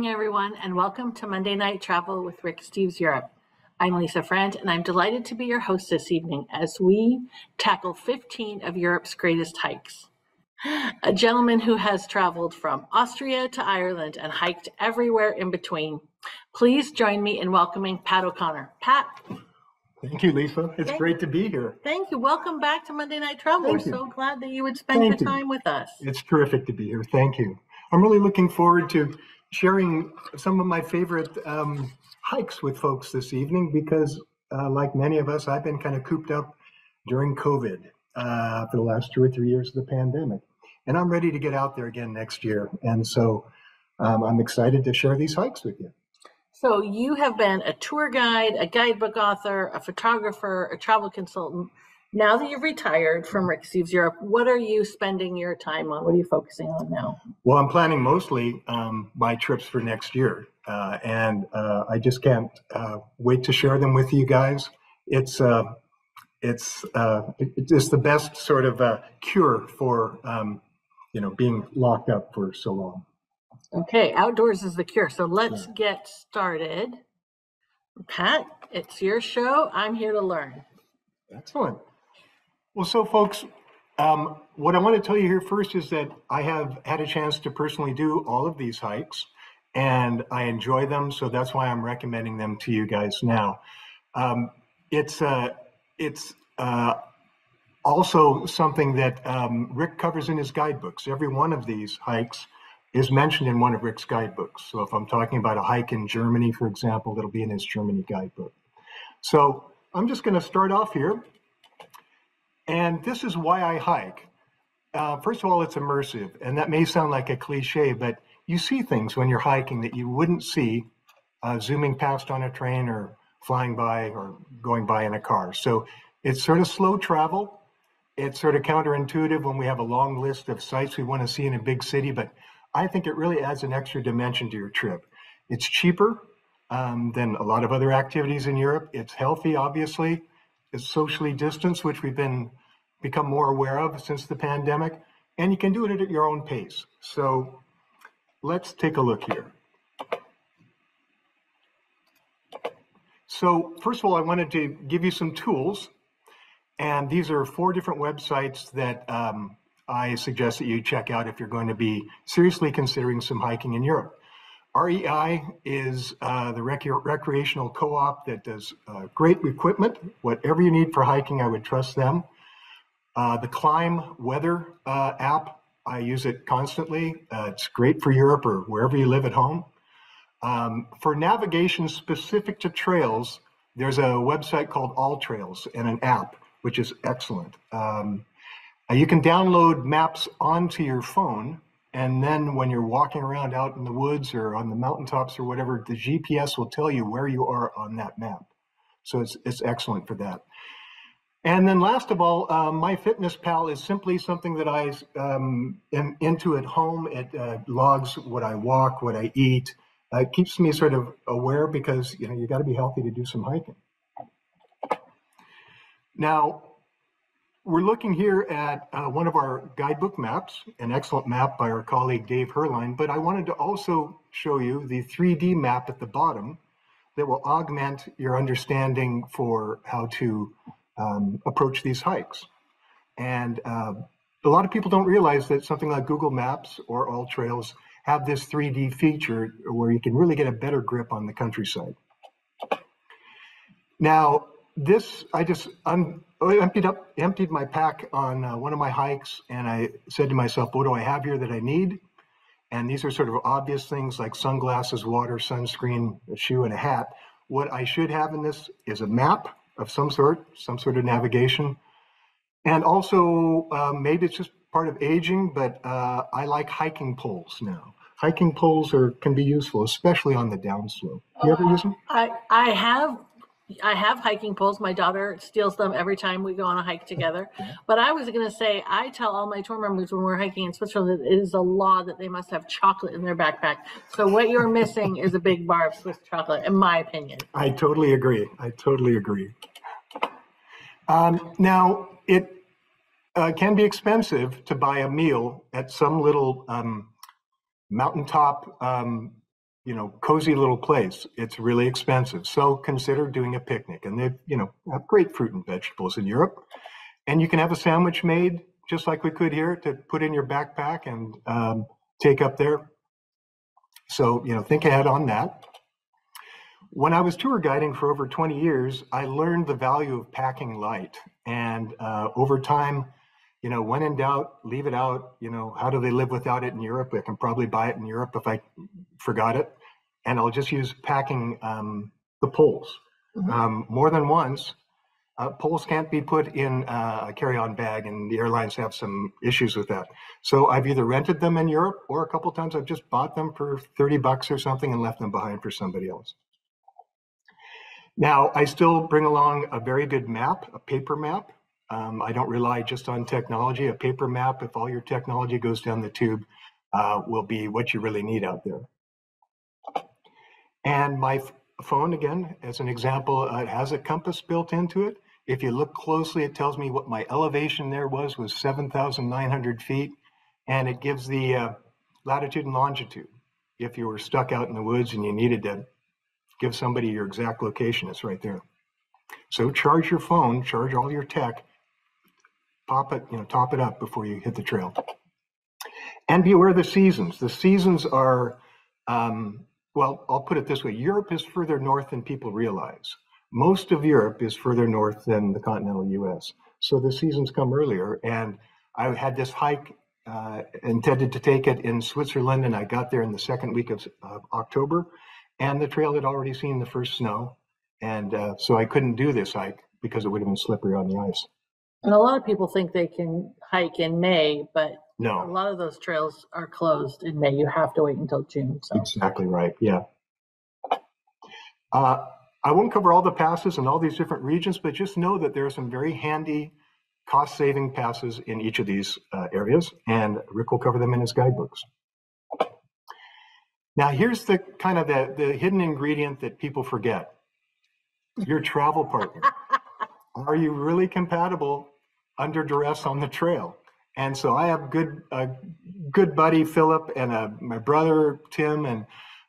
evening, everyone, and welcome to Monday Night Travel with Rick Steves Europe. I'm Lisa Friend, and I'm delighted to be your host this evening as we tackle 15 of Europe's greatest hikes. A gentleman who has traveled from Austria to Ireland and hiked everywhere in between. Please join me in welcoming Pat O'Connor. Pat. Thank you, Lisa. It's great to be here. Thank you. Welcome back to Monday Night Travel. We're so glad that you would spend your time with us. It's terrific to be here. Thank you. I'm really looking forward to sharing some of my favorite hikes with folks this evening because, like many of us, I've been kind of cooped up during COVID for the last 2 or 3 years of the pandemic. And I'm ready to get out there again next year. And so I'm excited to share these hikes with you. So you have been a tour guide, a guidebook author, a photographer, a travel consultant. Now that you've retired from Rick Steves Europe, what are you spending your time on? What are you focusing on now? Well, I'm planning mostly my trips for next year. And I just can't wait to share them with you guys. It's the best sort of cure for, being locked up for so long. Okay, outdoors is the cure. So let's get started. Pat, it's your show. I'm here to learn. Excellent. Well, so folks, what I want to tell you here first is that I have had a chance to personally do all of these hikes, and I enjoy them. So that's why I'm recommending them to you guys now. It's also something that Rick covers in his guidebooks. Every one of these hikes is mentioned in one of Rick's guidebooks. So if I'm talking about a hike in Germany, for example, it'll be in his Germany guidebook. So I'm just going to start off here. And this is why I hike. First of all, it's immersive. And that may sound like a cliche, but you see things when you're hiking that you wouldn't see zooming past on a train or flying by or going by in a car. So it's sort of slow travel. It's sort of counterintuitive when we have a long list of sites we want to see in a big city, but I think it really adds an extra dimension to your trip. It's cheaper than a lot of other activities in Europe. It's healthy, obviously. It's socially distanced, which we've become more aware of since the pandemic, and you can do it at your own pace. So let's take a look here. So first of all, I wanted to give you some tools, and these are 4 different websites that I suggest that you check out if you're going to be seriously considering some hiking in Europe. REI is the recreational co-op that does great equipment. Whatever you need for hiking, I would trust them. The Climb Weather app, I use it constantly. It's great for Europe or wherever you live at home. For navigation specific to trails, there's a website called All Trails and an app, which is excellent. You can download maps onto your phone, and then when you're walking around out in the woods or on the mountaintops or whatever, the GPS will tell you where you are on that map. So it's excellent for that. And then last of all, MyFitnessPal is simply something that I am into at home. It logs what I walk, what I eat. It keeps me sort of aware because you got to be healthy to do some hiking. Now, we're looking here at one of our guidebook maps, an excellent map by our colleague Dave Herline, but I wanted to also show you the 3D map at the bottom that will augment your understanding for how to approach these hikes. And a lot of people don't realize that something like Google Maps or All Trails have this 3D feature where you can really get a better grip on the countryside. Now, this, I emptied my pack on one of my hikes, and I said to myself, what do I have here that I need? And these are sort of obvious things like sunglasses, water, sunscreen, a shoe, and a hat. What I should have in this is a map of some sort of navigation. And also, maybe it's just part of aging, but I like hiking poles now. Hiking poles can be useful, especially on the downslope. You ever use them? I have hiking poles. My daughter steals them every time we go on a hike together. But I was going to say, I tell all my tour members when we're hiking in Switzerland that it is a law that they must have chocolate in their backpack. So what you're missing is a big bar of Swiss chocolate, in my opinion. I totally agree. Now, it can be expensive to buy a meal at some little mountaintop cozy little place. It's really expensive. So consider doing a picnic. And they, have great fruit and vegetables in Europe. And you can have a sandwich made just like we could here to put in your backpack and take up there. So, think ahead on that. When I was tour guiding for over 20 years, I learned the value of packing light. And over time, when in doubt, leave it out. How do they live without it in Europe? I can probably buy it in Europe if I forgot it. And I'll just use packing the poles. More than once, poles can't be put in a carry-on bag, and the airlines have some issues with that. So I've either rented them in Europe, or a couple times I've just bought them for $30 or something and left them behind for somebody else. Now, I still bring along a very good map, a paper map. I don't rely just on technology. A paper map, if all your technology goes down the tube, will be what you really need out there. And my phone, again, as an example, it has a compass built into it. If you look closely, it tells me what my elevation there was 7,900 feet, and it gives the latitude and longitude. If you were stuck out in the woods and you needed to give somebody your exact location, it's right there. So charge your phone, charge all your tech, top it up before you hit the trail. And be aware of the seasons. The seasons are, well, I'll put it this way. Europe is further north than people realize. Most of Europe is further north than the continental US. So the seasons come earlier. And I had this hike, intended to take it in Switzerland, and I got there in the second week of October, and the trail had already seen the first snow. And so I couldn't do this hike because it would have been slippery on the ice. And a lot of people think they can hike in May, but no, a lot of those trails are closed in May. You have to wait until June. So. Exactly right, yeah. I won't cover all the passes in all these different regions, but just know that there are some very handy cost-saving passes in each of these areas, and Rick will cover them in his guidebooks. Now, here's the kind of the hidden ingredient that people forget. Your travel partner. Are you really compatible under duress on the trail? And so I have a good buddy, Philip, and my brother, Tim, and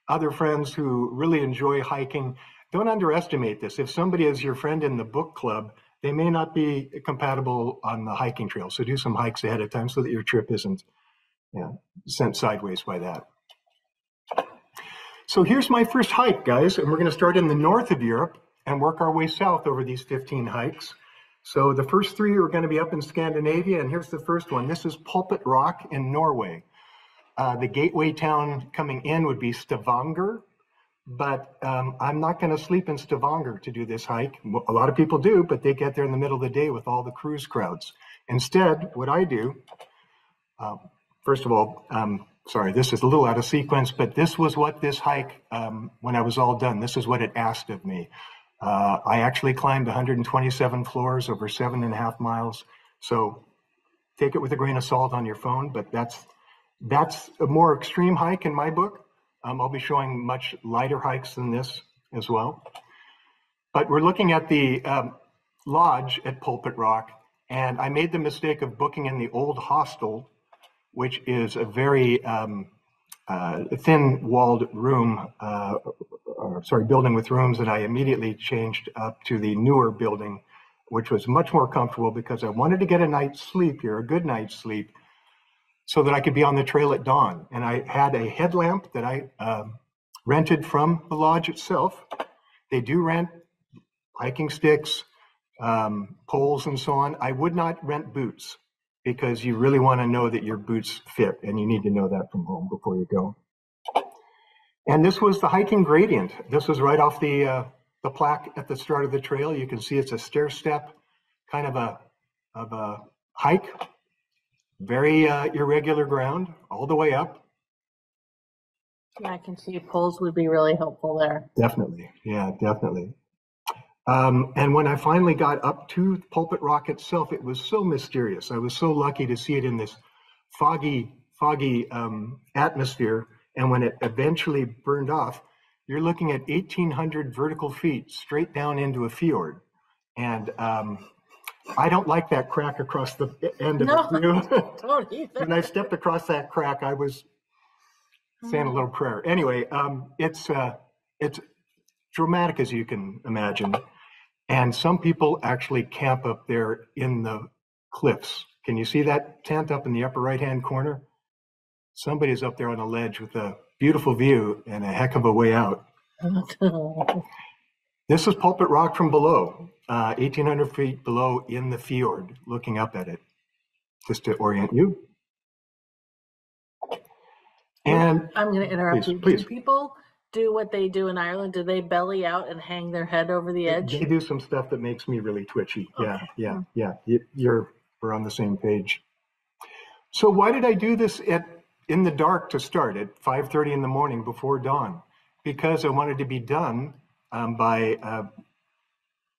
other friends who really enjoy hiking. Don't underestimate this. If somebody is your friend in the book club, they may not be compatible on the hiking trail. So do some hikes ahead of time so that your trip isn't sent sideways by that. So here's my first hike, guys, and we're going to start in the north of Europe and work our way south over these 15 hikes. So the first three are going to be up in Scandinavia, and here's the first one. This is Pulpit Rock in Norway. The gateway town coming in would be Stavanger, but I'm not going to sleep in Stavanger to do this hike. A lot of people do, but they get there in the middle of the day with all the cruise crowds. Instead, what I do, first of all, sorry, this is a little out of sequence, but this was what this hike, when I was all done, this is what it asked of me. I actually climbed 127 floors over 7.5 miles. So take it with a grain of salt on your phone, but that's a more extreme hike in my book. I'll be showing much lighter hikes than this as well. But we're looking at the lodge at Pulpit Rock, and I made the mistake of booking in the old hostel, which is a very thin-walled room, building with rooms, and I immediately changed up to the newer building, which was much more comfortable because I wanted to get a night's sleep here, a good night's sleep, so that I could be on the trail at dawn. And I had a headlamp that I rented from the lodge itself. They do rent hiking sticks, poles, and so on. I would not rent boots because you really want to know that your boots fit, and you need to know that from home before you go. And this was the hiking gradient. This was right off the plaque at the start of the trail. You can see it's a stair step, kind of a hike. Very irregular ground all the way up. Yeah, I can see poles would be really helpful there. Definitely, yeah, definitely. And when I finally got up to Pulpit Rock itself, it was so mysterious. I was so lucky to see it in this foggy atmosphere. And when it eventually burned off, you're looking at 1,800 vertical feet straight down into a fjord. And I don't like that crack across the end of the view. Don't either. When I stepped across that crack, I was saying a little prayer. Anyway, it's dramatic as you can imagine. And some people actually camp up there in the cliffs. Can you see that tent up in the upper right-hand corner? Somebody's up there on a ledge with a beautiful view and a heck of a way out. This is Pulpit Rock from below, 1,800 feet below in the fjord, looking up at it, just to orient you. And I'm going to interrupt you. Please. Do people do what they do in Ireland? Do they belly out and hang their head over the edge? They do some stuff that makes me really twitchy. Okay. Yeah. We're on the same page. So why did I do this in the dark to start at 5:30 in the morning before dawn? Because I wanted to be done by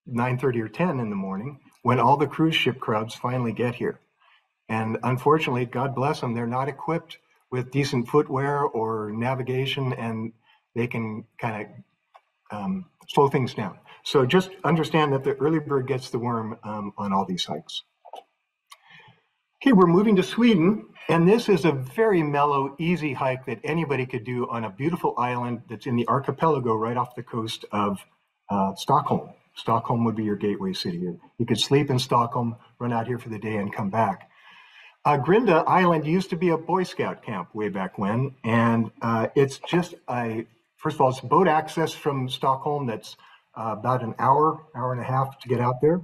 9:30 or 10 in the morning when all the cruise ship crowds finally get here. And unfortunately, God bless them, they're not equipped with decent footwear or navigation, and they can kind of slow things down. So just understand that the early bird gets the worm on all these hikes. Okay, we're moving to Sweden, and this is a very mellow, easy hike that anybody could do on a beautiful island that's in the archipelago right off the coast of Stockholm. Stockholm would be your gateway city. You could sleep in Stockholm, run out here for the day, and come back. Grinda Island used to be a Boy Scout camp way back when, and it's just first of all, it's boat access from Stockholm that's about an hour and a half to get out there.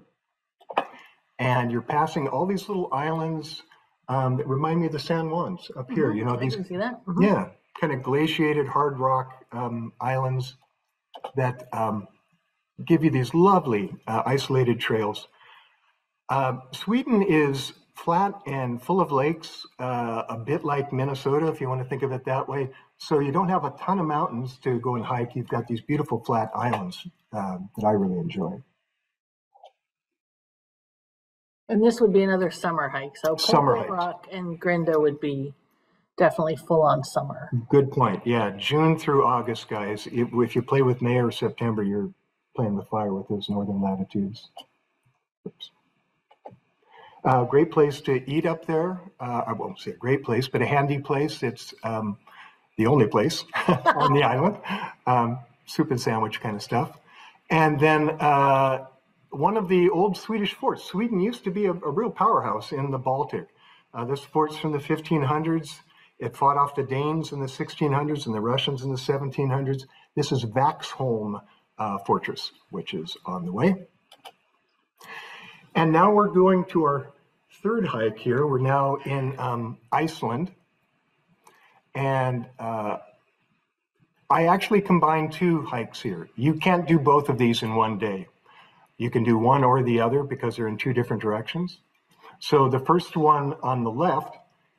And you're passing all these little islands that remind me of the San Juans up here. You know, I these, can see that. yeah, kind of glaciated hard rock islands that give you these lovely isolated trails. Sweden is flat and full of lakes, a bit like Minnesota, if you want to think of it that way. So you don't have a ton of mountains to go and hike. You've got these beautiful flat islands that I really enjoy. And this would be another summer hike. So Summer Pulpit hikes. Rock and Grinda would be definitely full on summer. Good point. Yeah, June through August, guys. If you play with May or September, you're playing with fire with those northern latitudes. Oops. Great place to eat up there. I won't say a great place, but a handy place. It's the only place on the island. Soup and sandwich kind of stuff. And then one of the old Swedish forts. Sweden used to be a real powerhouse in the Baltic. This fort's from the 1500s. It fought off the Danes in the 1600s and the Russians in the 1700s. This is Vaxholm Fortress, which is on the way. And now we're going to our third hike here. We're now in Iceland. And I actually combined two hikes here. You can't do both of these in one day. You can do one or the other because they're in two different directions. So the first one on the left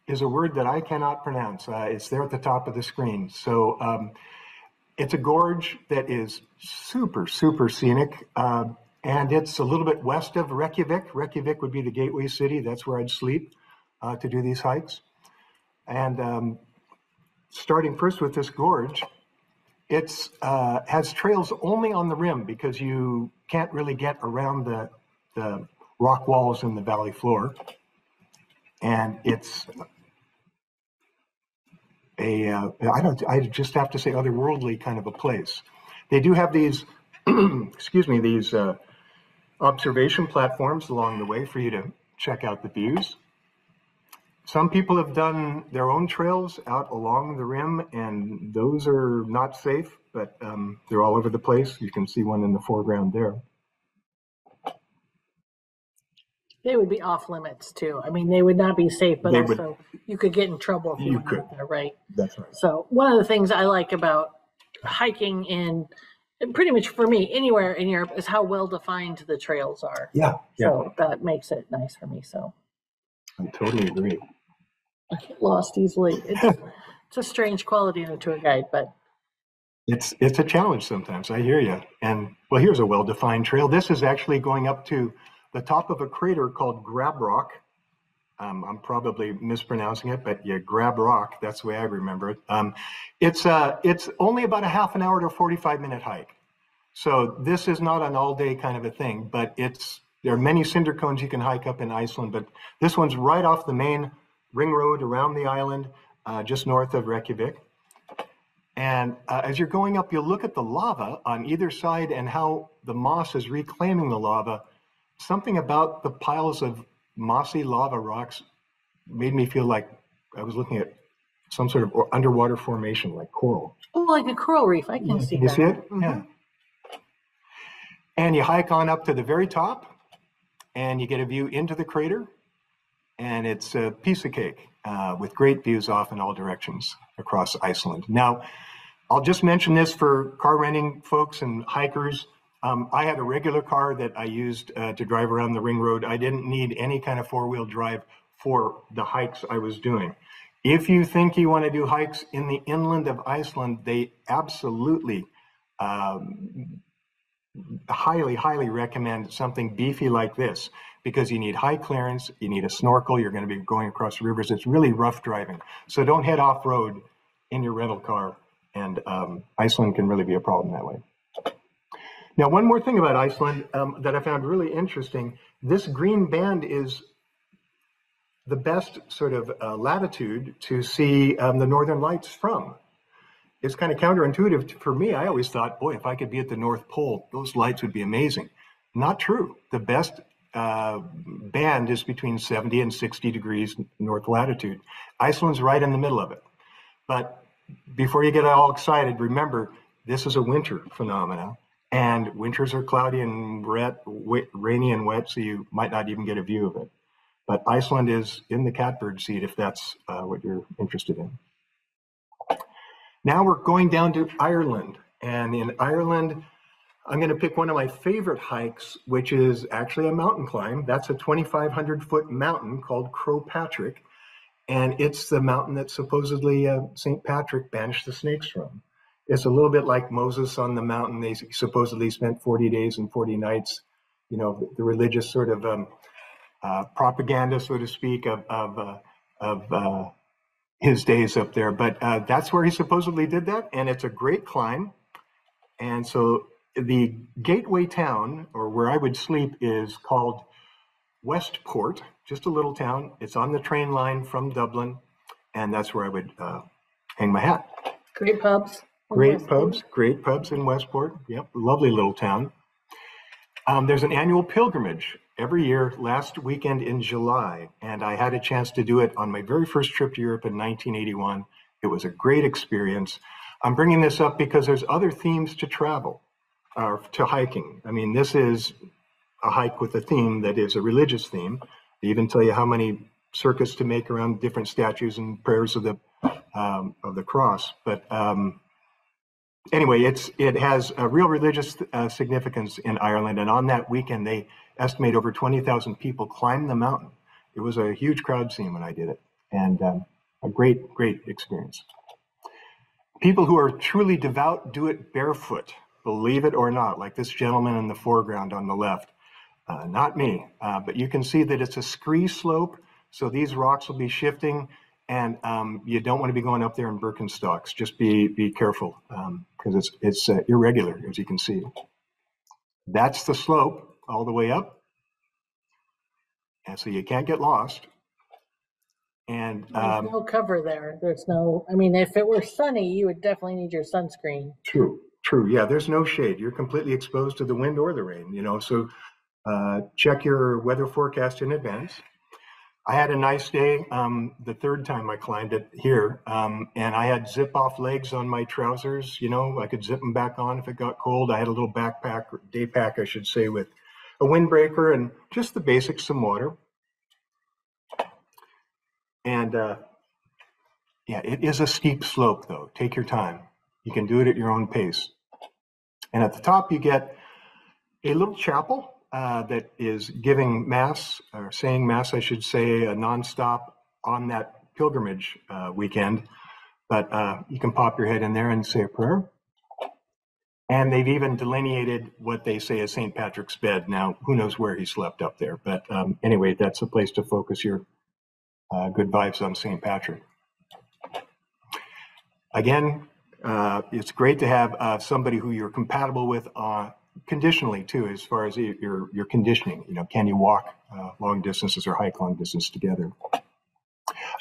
is a word that I cannot pronounce. It's there at the top of the screen. So it's a gorge that is super, super scenic. And it's a little bit west of Reykjavik. Reykjavik would be the gateway city. That's where I'd sleep to do these hikes. And starting first with this gorge, it has trails only on the rim because you can't really get around the rock walls in the valley floor. And it's I just have to say otherworldly kind of a place. They do have these, excuse me, these observation platforms along the way for you to check out the views. Some people have done their own trails out along the rim, and those are not safe, but they're all over the place. You can see one in the foreground there. They would be off limits too. I mean, they would not be safe, but also you could get in trouble if you went out there, right? That's right. So one of the things I like about hiking in, pretty much for me, anywhere in Europe, is how well defined the trails are. Yeah. So that makes it nice for me. So I totally agree. I get lost easily. It's a strange quality in a tour guide, but it's a challenge sometimes. I hear you. And well, here's a well-defined trail. This is actually going up to the top of a crater called Grab Rock. I'm probably mispronouncing it, but yeah, Grab Rock, that's the way I remember it. It's only about a half an hour to 45-minute hike. So this is not an all-day kind of a thing, but there are many cinder cones you can hike up in Iceland, but this one's right off the main ring road around the island, just north of Reykjavik. And as you're going up, you'll look at the lava on either side and how the moss is reclaiming the lava. Something about the piles of mossy lava rocks made me feel like I was looking at some sort of underwater formation, like coral. Oh, like a coral reef. I can see Can you that. see it? Yeah. And you hike on up to the very top, and you get a view into the crater, and it's a piece of cake with great views off in all directions across Iceland. Now, I'll just mention this for car renting folks and hikers. I had a regular car that I used to drive around the ring road. I didn't need any kind of four-wheel drive for the hikes I was doing. If you think you want to do hikes in the inland of Iceland, they absolutely highly recommend something beefy like this, because you need high clearance, you need a snorkel, you're going to be going across rivers. It's really rough driving. So don't head off-road in your rental car, and Iceland can really be a problem that way. Now, one more thing about Iceland that I found really interesting, this green band is the best sort of latitude to see the northern lights from. It's kind of counterintuitive for me. I always thought, boy, if I could be at the North Pole, those lights would be amazing. Not true. The best band is between 70 and 60 degrees north latitude. Iceland's right in the middle of it. But before you get all excited, remember, this is a winter phenomenon. And winters are cloudy and rainy and wet, so you might not even get a view of it. But Iceland is in the catbird seat if that's what you're interested in. Now we're going down to Ireland. And in Ireland, I'm going to pick one of my favorite hikes, which is actually a mountain climb. That's a 2,500-foot mountain called Croatia. And it's the mountain that supposedly St. Patrick banished the snakes from. It's a little bit like Moses on the mountain. They supposedly spent 40 days and 40 nights, you know, the religious sort of propaganda, so to speak, of his days up there. But that's where he supposedly did that, and it's a great climb. And so the gateway town, or where I would sleep, is called Westport, just a little town. It's on the train line from Dublin, and that's where I would hang my hat. Great pubs. Great pubs in Westport. Yep, lovely little town. There's an annual pilgrimage every year, last weekend in July, and I had a chance to do it on my very first trip to Europe in 1981. It was a great experience. I'm bringing this up because there's other themes to travel, to hiking. I mean, this is a hike with a theme that is a religious theme. They even tell you how many circuits to make around different statues and prayers of the cross. But anyway, it has a real religious significance in Ireland, and on that weekend, they estimate over 20,000 people climbed the mountain. It was a huge crowd scene when I did it, and a great experience. People who are truly devout do it barefoot, believe it or not, like this gentleman in the foreground on the left. Not me, but you can see that it's a scree slope, so these rocks will be shifting, and you don't want to be going up there in Birkenstocks. Just be careful, because it's irregular, as you can see. That's the slope all the way up, and so you can't get lost. And there's no cover there. There's no, I mean, if it were sunny, you would definitely need your sunscreen. True. Yeah, there's no shade. You're completely exposed to the wind or the rain, you know, so check your weather forecast in advance. I had a nice day the third time I climbed it here, and I had zip-off legs on my trousers. You know, I could zip them back on if it got cold. I had a little backpack, or day pack, I should say, with a windbreaker and just the basics, some water. And yeah, it is a steep slope, though. Take your time. You can do it at your own pace. And at the top, you get a little chapel that is giving mass, or saying mass, I should say, nonstop on that pilgrimage weekend. But you can pop your head in there and say a prayer. And they've even delineated what they say is St. Patrick's bed. Now, who knows where he slept up there? But anyway, that's a place to focus your good vibes on St. Patrick. Again, it's great to have somebody who you're compatible with conditionally too, as far as your conditioning. You know, can you walk long distances or hike long distance together?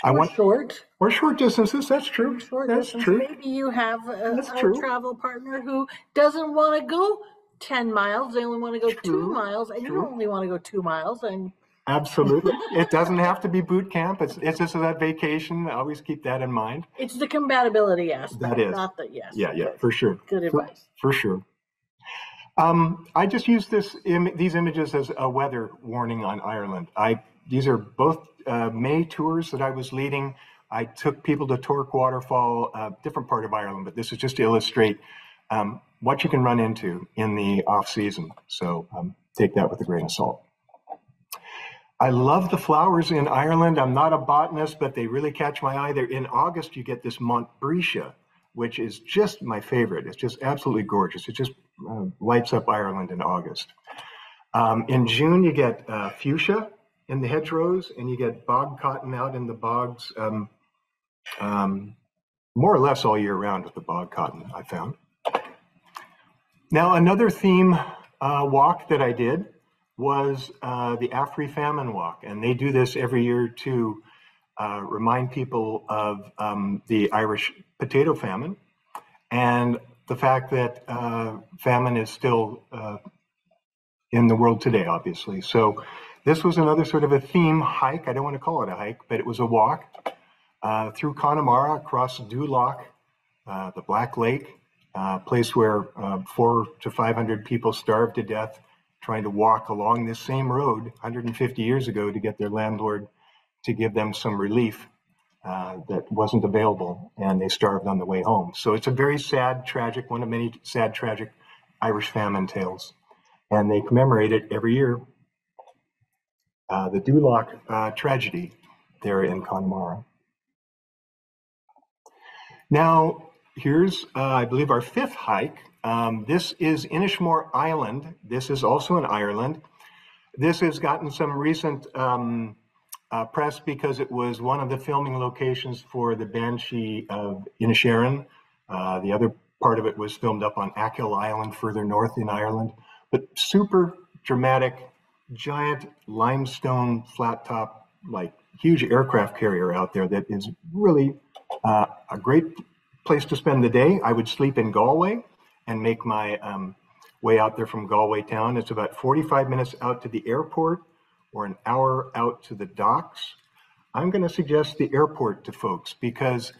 I Or want, short. or short distances. That's true. Short That's distance. true. Maybe you have That's a true. travel partner who doesn't want to go 10 miles. They only want to go 2 True. miles, and you True. only want to go 2 miles. And Absolutely. It doesn't have to be boot camp. It's just that vacation. Always keep that in mind. it's the compatibility aspect, That is. not the yes. Yeah, Good, for sure. good advice. For sure. I just use these images as a weather warning on Ireland. These are both May tours that I was leading. I took people to Torque Waterfall, a different part of Ireland, but this is just to illustrate what you can run into in the off season. So take that with a grain of salt. I love the flowers in Ireland. I'm not a botanist, but they really catch my eye. They're in August, you get this Montbretia, which is just my favorite. It's just absolutely gorgeous. It just lights up Ireland in August. In June, you get fuchsia in the hedgerows, and you get bog cotton out in the bogs, more or less all year round with the bog cotton, I found. Now, another theme walk that I did was the Afri Famine Walk, and they do this every year to remind people of the Irish potato famine and the fact that famine is still in the world today, obviously. So this was another sort of a theme hike. I don't want to call it a hike, but it was a walk through Connemara, across Duloch, the Black Lake, a place where 400 to 500 people starved to death trying to walk along this same road 150 years ago to get their landlord to give them some relief that wasn't available, and they starved on the way home. So it's a very sad, tragic, one of many sad, tragic Irish famine tales. And they commemorate it every year, the Duloch tragedy there in Connemara. Now, here's, I believe, our fifth hike. This is Inishmore Island. This is also in Ireland. This has gotten some recent press because it was one of the filming locations for the Banshee of Inisherin. The other part of it was filmed up on Achill Island further north in Ireland. But super dramatic, giant limestone flat top, like huge aircraft carrier out there that is really a great place to spend the day. I would sleep in Galway and make my way out there from Galway town. It's about 45 minutes out to the airport or an hour out to the docks. I'm going to suggest the airport to folks because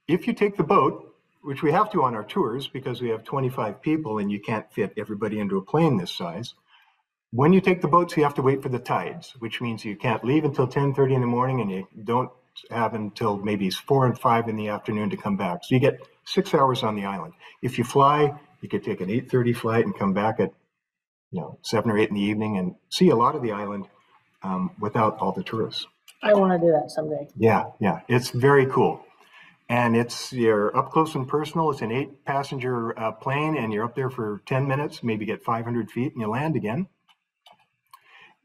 if you take the boat, which we have to on our tours because we have 25 people and you can't fit everybody into a plane this size. When you take the boats, you have to wait for the tides, which means you can't leave until 10:30 in the morning and you don't have until maybe 4 and 5 in the afternoon to come back. So you get 6 hours on the island. If you fly, you could take an 8:30 flight and come back at 7 or 8 in the evening and see a lot of the island without all the tourists. I want to do that someday. Yeah, it's very cool. And you're up close and personal. It's an 8-passenger plane, and you're up there for 10 minutes, maybe get 500 feet, and you land again.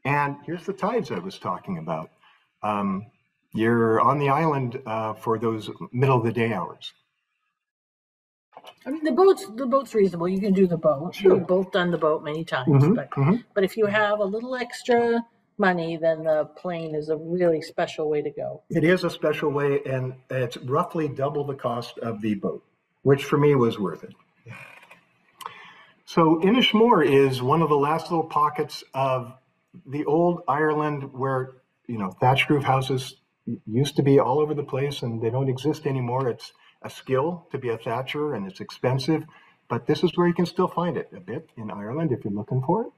And here's the tides I was talking about. You're on the island for those middle of the day hours. I mean, the boat's reasonable. You can do the boat. Sure. We've both done the boat many times. But if you have a little extra money, then the plane is a really special way to go. It is a special way, and it's roughly double the cost of the boat, which for me was worth it. So Inishmore is one of the last little pockets of the old Ireland where, thatched roof houses used to be all over the place, and they don't exist anymore. It's a skill to be a thatcher, and it's expensive, but this is where you can still find it a bit in Ireland if you're looking for it.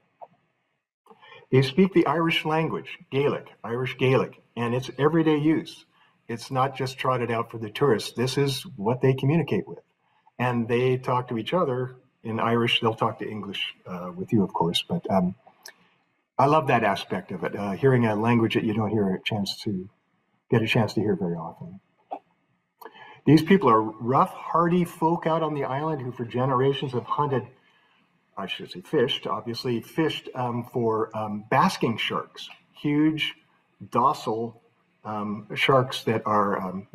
They speak the Irish language, Gaelic, Irish Gaelic, and it's everyday use. It's not just trotted out for the tourists. This is what they communicate with. And they talk to each other in Irish. They'll talk to English with you, of course, but I love that aspect of it, hearing a language that you don't get a chance to hear very often. These people are rough, hardy folk out on the island who for generations have hunted, I should say fished for basking sharks, huge, docile sharks that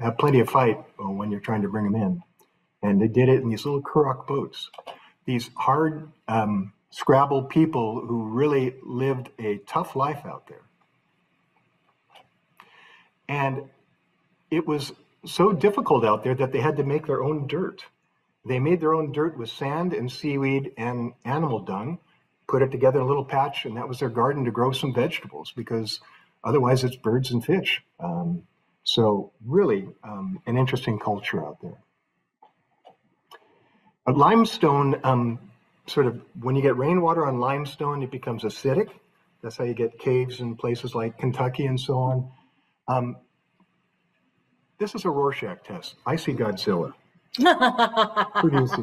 have plenty of fight when you're trying to bring them in. And they did it in these little currach boats. These hard, Scrabble people who really lived a tough life out there. And it was so difficult out there that they had to make their own dirt. They made their own dirt with sand and seaweed and animal dung, put it together in a little patch, and that was their garden to grow some vegetables, because otherwise it's birds and fish. So really an interesting culture out there. But limestone, sort of, when you get rainwater on limestone, it becomes acidic. That's how you get caves in places like Kentucky and so on. This is a Rorschach test. I see Godzilla. Who do you see?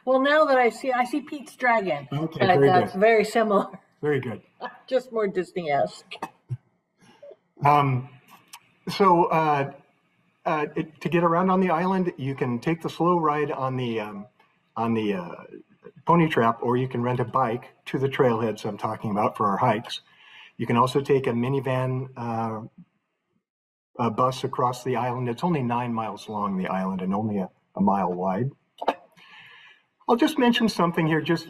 Well, now that I see Pete's dragon. Okay, very that's good. Very similar. Very good. Just more Disney-esque. To get around on the island, you can take the slow ride on the pony trap, or you can rent a bike to the trailheads I'm talking about for our hikes. You can also take a minivan bus across the island. It's only 9 miles long, the island, and only a mile wide. I'll just mention something here, just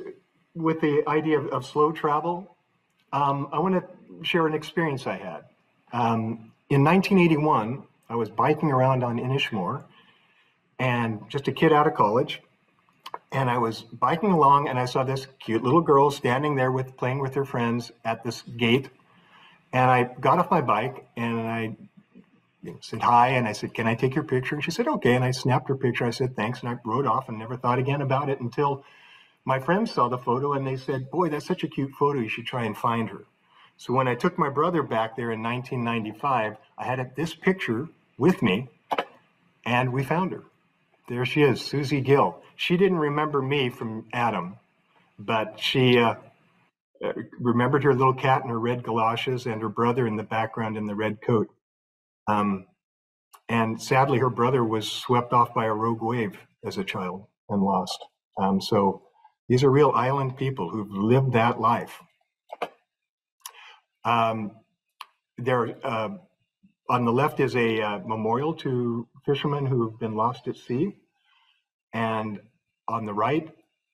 with the idea of slow travel. I want to share an experience I had. In 1981, I was biking around on Inishmore, and just a kid out of college. And I was biking along, and I saw this cute little girl standing there playing with her friends at this gate. And I got off my bike, and I said hi, and I said, "Can I take your picture?" And she said, "Okay." And I snapped her picture. I said, "Thanks." And I rode off and never thought again about it until my friends saw the photo, and they said, "Boy, that's such a cute photo. You should try and find her." So when I took my brother back there in 1995, I had this picture with me, and we found her. There she is, Susie Gill. She didn't remember me from Adam, but she remembered her little cat in her red galoshes and her brother in the background in the red coat. And sadly, her brother was swept off by a rogue wave as a child and lost. So these are real island people who've lived that life. On the left is a memorial to fishermen who have been lost at sea. And on the right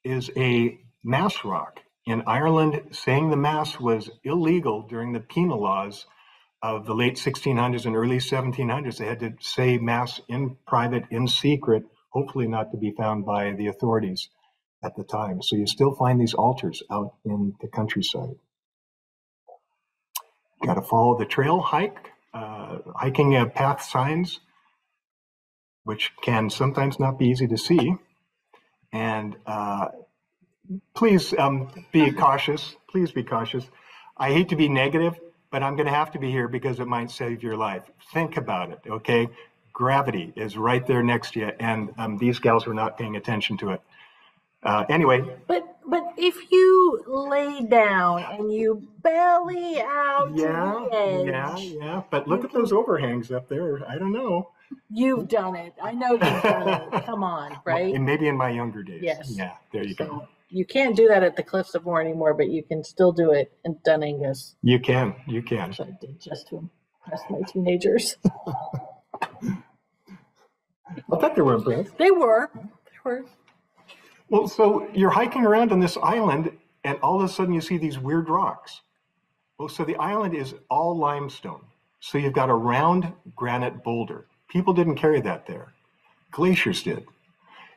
is a mass rock. In Ireland, saying the mass was illegal during the penal laws of the late 1600s and early 1700s. They had to say mass in private, in secret, hopefully not to be found by the authorities at the time. So you still find these altars out in the countryside. Got to follow the trail hiking path signs, which can sometimes not be easy to see. And please be cautious. Please be cautious. I hate to be negative, but I'm going to have to be here because it might save your life. Think about it, okay? Gravity is right there next to you, and these gals were not paying attention to it. Anyway. But if you lay down and you belly out to the edge. Yeah. But look at those overhangs up there. I don't know. You've done it. I know you've done it. Come on, right? Well, maybe in my younger days. Yes. Yeah, there you go. You can't do that at the Cliffs of Moher anymore, but you can still do it in Dunningus. You can. Which I did just to impress my teenagers. I thought they were impressed. They were. Well, so you're hiking around on this island, and all of a sudden you see these weird rocks. Well, so the island is all limestone. So you've got a round granite boulder. People didn't carry that there. Glaciers did.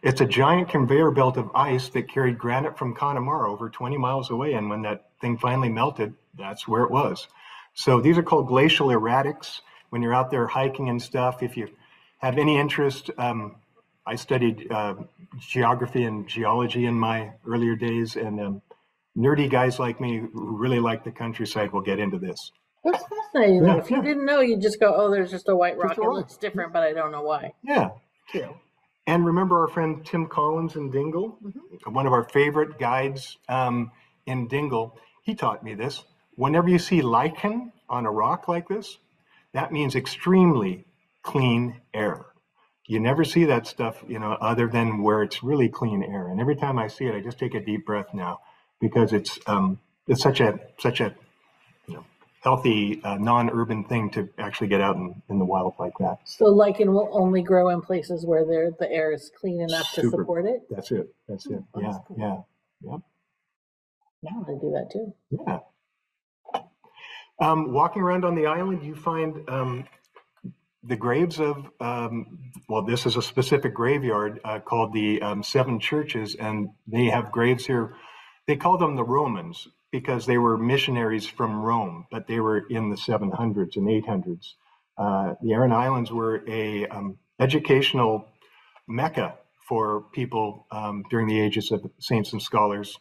It's a giant conveyor belt of ice that carried granite from Connemara over 20 miles away, and when that thing finally melted, that's where it was. So these are called glacial erratics. When you're out there hiking and stuff, if you have any interest, I studied geography and geology in my earlier days, and nerdy guys like me who really like the countryside will get into this. That's fascinating. Yeah, if you didn't know, you'd just go, "Oh, there's just a white rock. It looks different, but I don't know why." Yeah. And remember our friend Tim Collins in Dingle? Mm-hmm. One of our favorite guides in Dingle. He taught me this. Whenever you see lichen on a rock like this, that means extremely clean air. You never see that stuff, other than where it's really clean air. And every time I see it, I just take a deep breath now, because it's such a healthy, non-urban thing to actually get out in the wild like that. So lichen will only grow in places where the air is clean enough to support it? That's it. Cool. Yeah. Now I'm going to do that too. Yeah. Walking around on the island, you find the graves of, well, this is a specific graveyard called the Seven Churches, and they have graves here. They call them the Romans because they were missionaries from Rome, but they were in the 700s and 800s. The Aran Islands were a educational mecca for people during the ages of saints and scholars.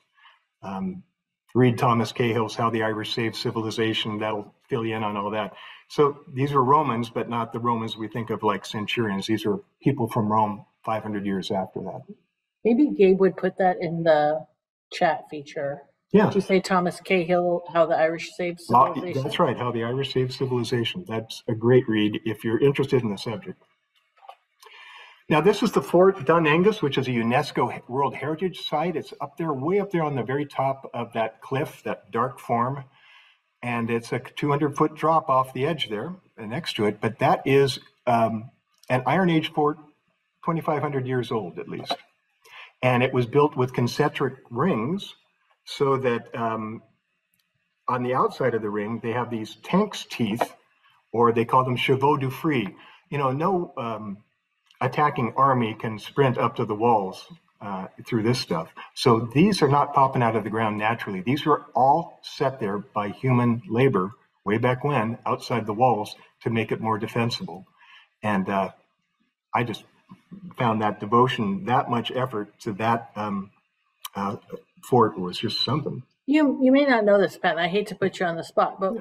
Read Thomas Cahill's How the Irish Saved Civilization. That'll fill you in on all that. So these were Romans, but not the Romans we think of like centurions. These are people from Rome 500 years after that. Maybe Gabe would put that in the chat feature. Yeah. Did you say Thomas Cahill, How the Irish Saved Civilization? That's right, How the Irish Saved Civilization. That's a great read if you're interested in the subject. Now, this is the Fort Dun Angus, which is a UNESCO World Heritage Site. It's up there, way up there on the very top of that cliff, that dark form. And it's a 200-foot drop off the edge there next to it. But that is an Iron Age fort, 2,500 years old at least. And it was built with concentric rings so that on the outside of the ring, they have these tank's teeth, or they call them chevaux du frise. You know, no attacking army can sprint up to the walls through this stuff. So these are not popping out of the ground naturally. These were all set there by human labor way back when outside the walls to make it more defensible. And I just found that devotion, that much effort to that fort was just something. You may not know this, Pat, and I hate to put you on the spot, but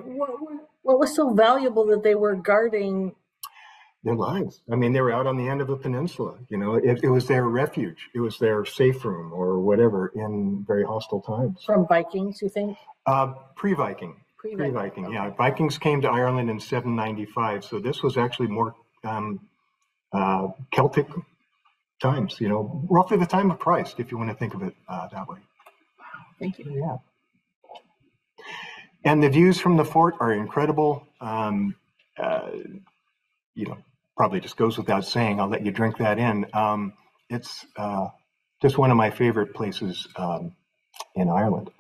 what was so valuable that they were guarding their lives? I mean, they were out on the end of a peninsula. You know, it was their refuge. It was their safe room or whatever in very hostile times. From Vikings, you think? Pre-Viking. Pre-Viking, okay. Yeah. Vikings came to Ireland in 795. So this was actually more Celtic times, you know, roughly the time of Christ, if you want to think of it that way. Thank you. Yeah. And the views from the fort are incredible. You know, probably just goes without saying. I'll let you drink that in. It's just one of my favorite places in Ireland.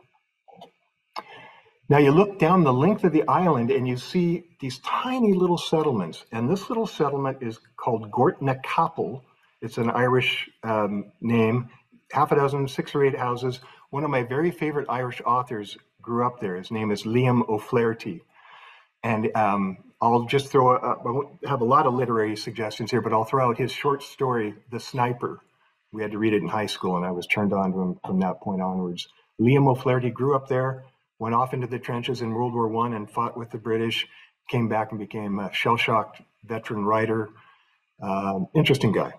Now you look down the length of the island and you see these tiny little settlements. And this little settlement is called Gortnacapel. It's an Irish name, half a dozen, 6 or 8 houses. One of my very favorite Irish authors grew up there. His name is Liam O'Flaherty. And I'll just throw I won't have a lot of literary suggestions here, but I'll throw out his short story, The Sniper. We had to read it in high school, and I was turned on to him from that point onwards. Liam O'Flaherty grew up there, went off into the trenches in World War I and fought with the British, came back and became a shell-shocked veteran writer. Interesting guy.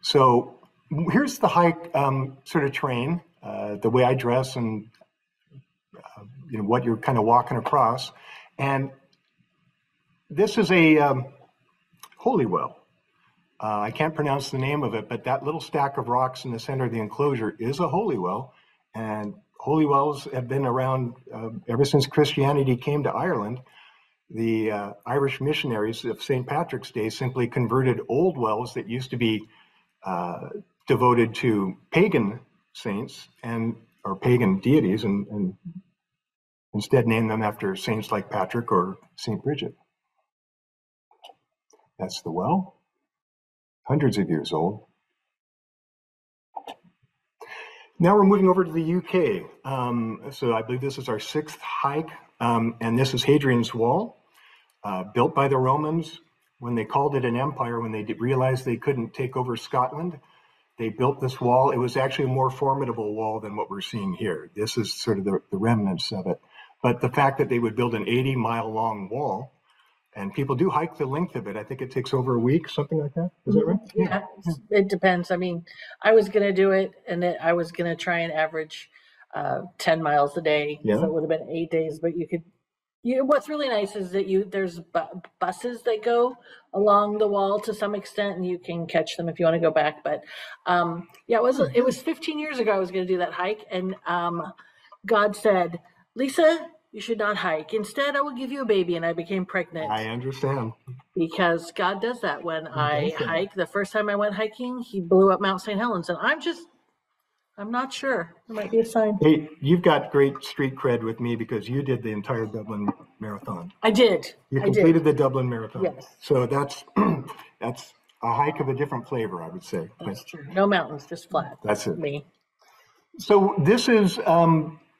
So here's the hike sort of train, the way I dress and you know, what you're kind of walking across. And this is a holy well. I can't pronounce the name of it, but that little stack of rocks in the center of the enclosure is a holy well. And holy wells have been around ever since Christianity came to Ireland. The Irish missionaries of St. Patrick's Day simply converted old wells that used to be devoted to pagan saints or pagan deities and instead named them after saints like Patrick or St. Bridget. That's the well, hundreds of years old. Now we're moving over to the UK. So I believe this is our 6th hike, and this is Hadrian's Wall, built by the Romans when they called it an empire, when they realized they couldn't take over Scotland. They built this wall. It was actually a more formidable wall than what we're seeing here. This is sort of the remnants of it. But the fact that they would build an 80-mile-long wall, and people do hike the length of it. I think it takes over a week, something like that. Is that right? Yeah, it depends. I mean, I was going to do it, and I was going to try and average 10 miles a day. Yeah. So it would have been 8 days. But you could. What's really nice is that there's buses that go along the wall to some extent, and you can catch them if you want to go back. But yeah, it was 15 years ago I was going to do that hike, and God said, Lisa, you should not hike. Instead, I will give you a baby. And I became pregnant. I understand. Because God does that when I hike. The first time I went hiking, he blew up Mount St. Helens. And I'm I'm not sure. There might be a sign. Hey, you've got great street cred with me because you did the entire Dublin Marathon. I did. You completed the Dublin Marathon. Yes. So that's that's a hike of a different flavor, I would say. That's true. No mountains, just flat. That's it. Me. So this is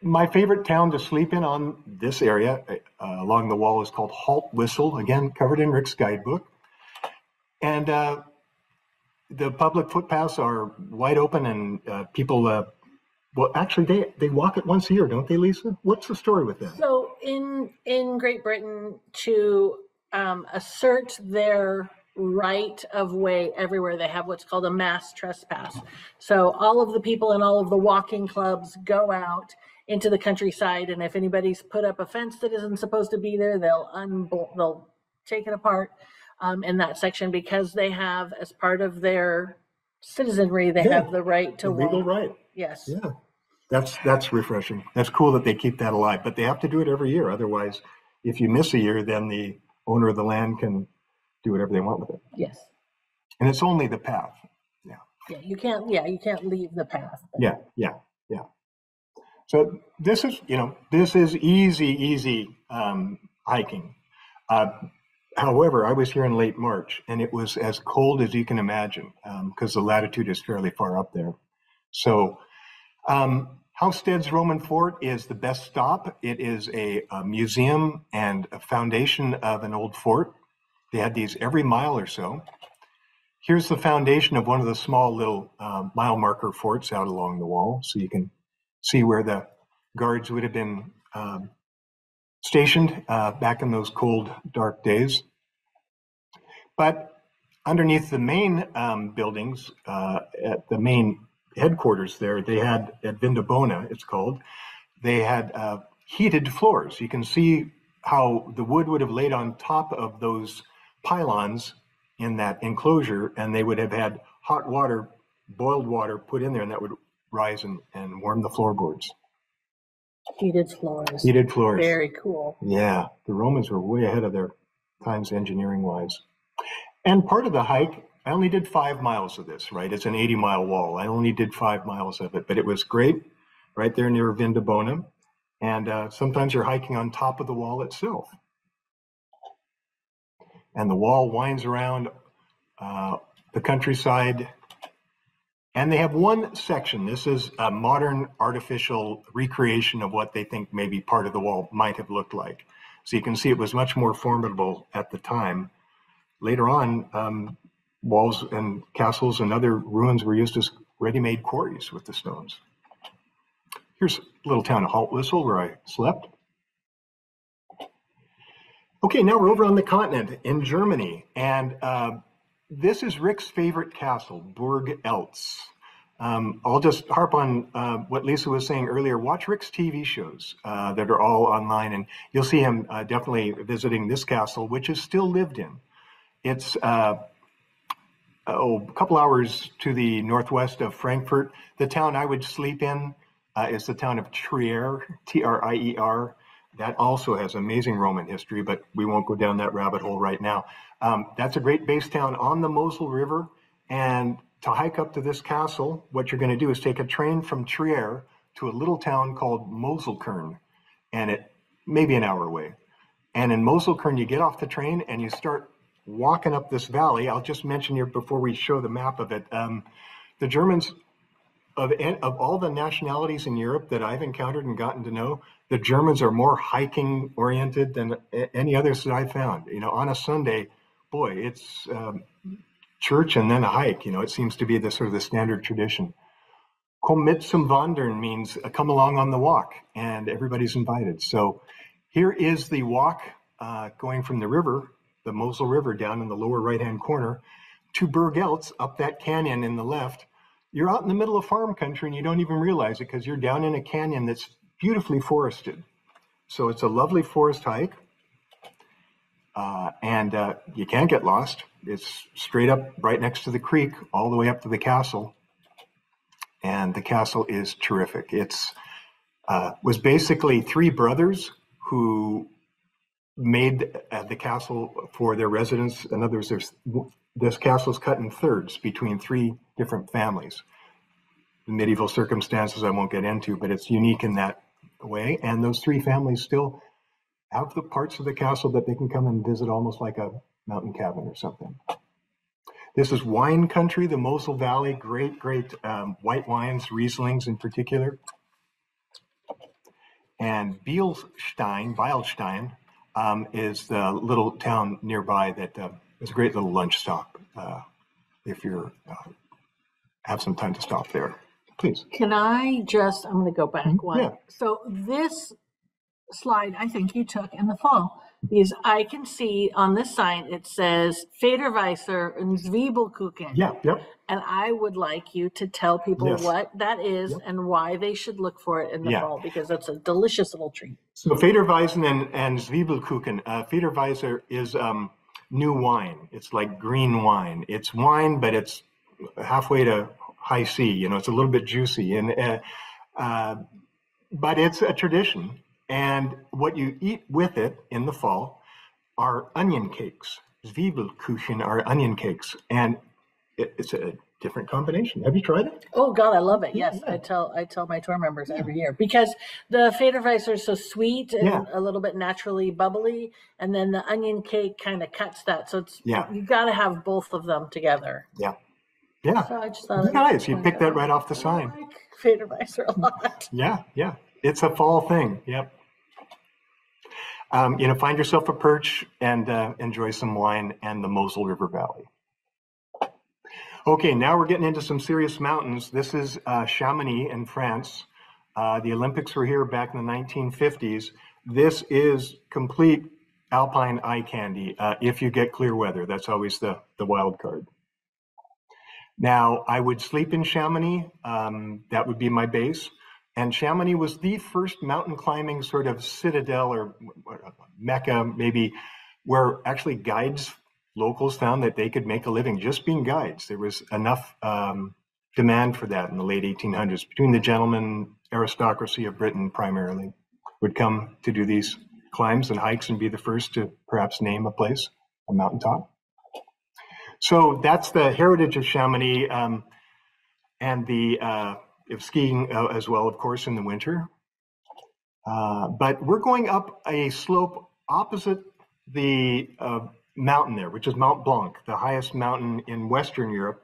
my favorite town to sleep in on this area. Along the wall is called Halt Whistle, again, covered in Rick's guidebook. And the public footpaths are wide open and people, well, actually they walk it once a year, don't they, Lisa? What's the story with that? So in Great Britain, to assert their right of way everywhere, they have what's called a mass trespass. So all of the people in all of the walking clubs go out into the countryside, and if anybody's put up a fence that isn't supposed to be there, they'll take it apart in that section, because they have, as part of their citizenry, they have the right to walk. Legal right. Yes. Yeah. That's refreshing. That's cool that they keep that alive, but they have to do it every year. Otherwise, if you miss a year, then the owner of the land can do whatever they want with it. Yes. And it's only the path. Yeah. Yeah, you can't leave the path. Yeah. So this is easy hiking. However, I was here in late March and it was as cold as you can imagine, because the latitude is fairly far up there. So Housestead's Roman Fort is the best stop. It is a museum and a foundation of an old fort. They had these every mile or so. Here's the foundation of one of the small little mile marker forts out along the wall, so you can see where the guards would have been stationed back in those cold, dark days. But underneath the main buildings, at the main headquarters there, they had, at Vindobona, it's called, they had heated floors. You can see how the wood would have laid on top of those pylons in that enclosure, and they would have had hot water, boiled water put in there, and that would rise and warm the floorboards. Heated floors. Heated floors. Very cool. Yeah, the Romans were way ahead of their times engineering-wise. And part of the hike, I only did 5 miles of this, right? It's an 80-mile wall. I only did 5 miles of it, but it was great right there near Vindobona. And sometimes you're hiking on top of the wall itself. And the wall winds around the countryside. And they have one section. This is a modern artificial recreation of what they think maybe part of the wall might have looked like. So you can see it was much more formidable at the time. Later on, walls and castles and other ruins were used as ready-made quarries with the stones. Here's a little town of Halt Whistle where I slept. Okay, now we're over on the continent in Germany, and this is Rick's favorite castle, Burg Eltz. I'll just harp on what Lisa was saying earlier. Watch Rick's TV shows that are all online, and you'll see him definitely visiting this castle, which is still lived in. It's a couple hours to the northwest of Frankfurt. The town I would sleep in is the town of Trier, T-R-I-E-R. That also has amazing Roman history, but we won't go down that rabbit hole right now. That's a great base town on the Mosel River. And to hike up to this castle, what you're going to do is take a train from Trier to a little town called Moselkern, and it may be an hour away. And in Moselkern, you get off the train and you start walking up this valley. I'll just mention here before we show the map of it. The Germans, of all the nationalities in Europe that I've encountered and gotten to know, the Germans are more hiking oriented than any others that I've found. You know, on a Sunday, boy, it's church and then a hike. You know, it seems to be the sort of the standard tradition. Komm mit zum Wandern means come along on the walk, and everybody's invited. So here is the walk going from the river, the Mosel River, down in the lower right-hand corner to Burg Eltz, up that canyon in the left. You're out in the middle of farm country and you don't even realize it because you're down in a canyon that's beautifully forested. So it's a lovely forest hike, and you can't get lost. It's straight up right next to the creek, all the way up to the castle. And the castle is terrific. It's was basically 3 brothers who made the castle for their residence. In other words, this castle's cut in thirds between 3 different families. medieval circumstances I won't get into, but it's unique in that way. And those three families still have the parts of the castle that they can come and visit, almost like a mountain cabin or something. This is wine country, the Mosel Valley, great white wines, Rieslings in particular. And Beilstein is the little town nearby that is a great little lunch stop if you're have some time to stop there. Please. Can I just, I'm going to go back one. Yeah. So this slide, I think you took in the fall, because I can see on this sign, it says Federweiser and Zwiebelkuchen. Yeah, yep. And I would like you to tell people what that is and why they should look for it in the fall, because it's a delicious little treat. So Federweisen and Zwiebelkuchen. Federweiser is new wine. It's like green wine. It's wine, but it's halfway to high C. You know, it's a little bit juicy, and but it's a tradition. And what you eat with it in the fall are onion cakes. Zwiebelkuchen are onion cakes, and it's a different combination. Have you tried it? Oh God, I love it. Yes, I tell my tour members every year, because the Federweiser is so sweet and a little bit naturally bubbly, and then the onion cake kind of cuts that. So it's you've got to have both of them together. Yeah. Yeah. So I just thought nice. You picked that right off the sign. I like Federweiser a lot. Yeah. It's a fall thing. Yep. Find yourself a perch and enjoy some wine and the Mosel River Valley. Okay, now we're getting into some serious mountains. This is Chamonix in France. The Olympics were here back in the 1950s. This is complete alpine eye candy if you get clear weather. That's always the wild card. Now, I would sleep in Chamonix. That would be my base. And Chamonix was the first mountain climbing sort of citadel or mecca, maybe, where actually locals found that they could make a living just being guides. There was enough demand for that in the late 1800s. Between the gentlemen, aristocracy of Britain primarily would come to do these climbs and hikes and be the first to perhaps name a place, a mountaintop. So that's the heritage of Chamonix, and the skiing as well, of course, in the winter. But we're going up a slope opposite the mountain there, which is Mount Blanc, the highest mountain in Western Europe.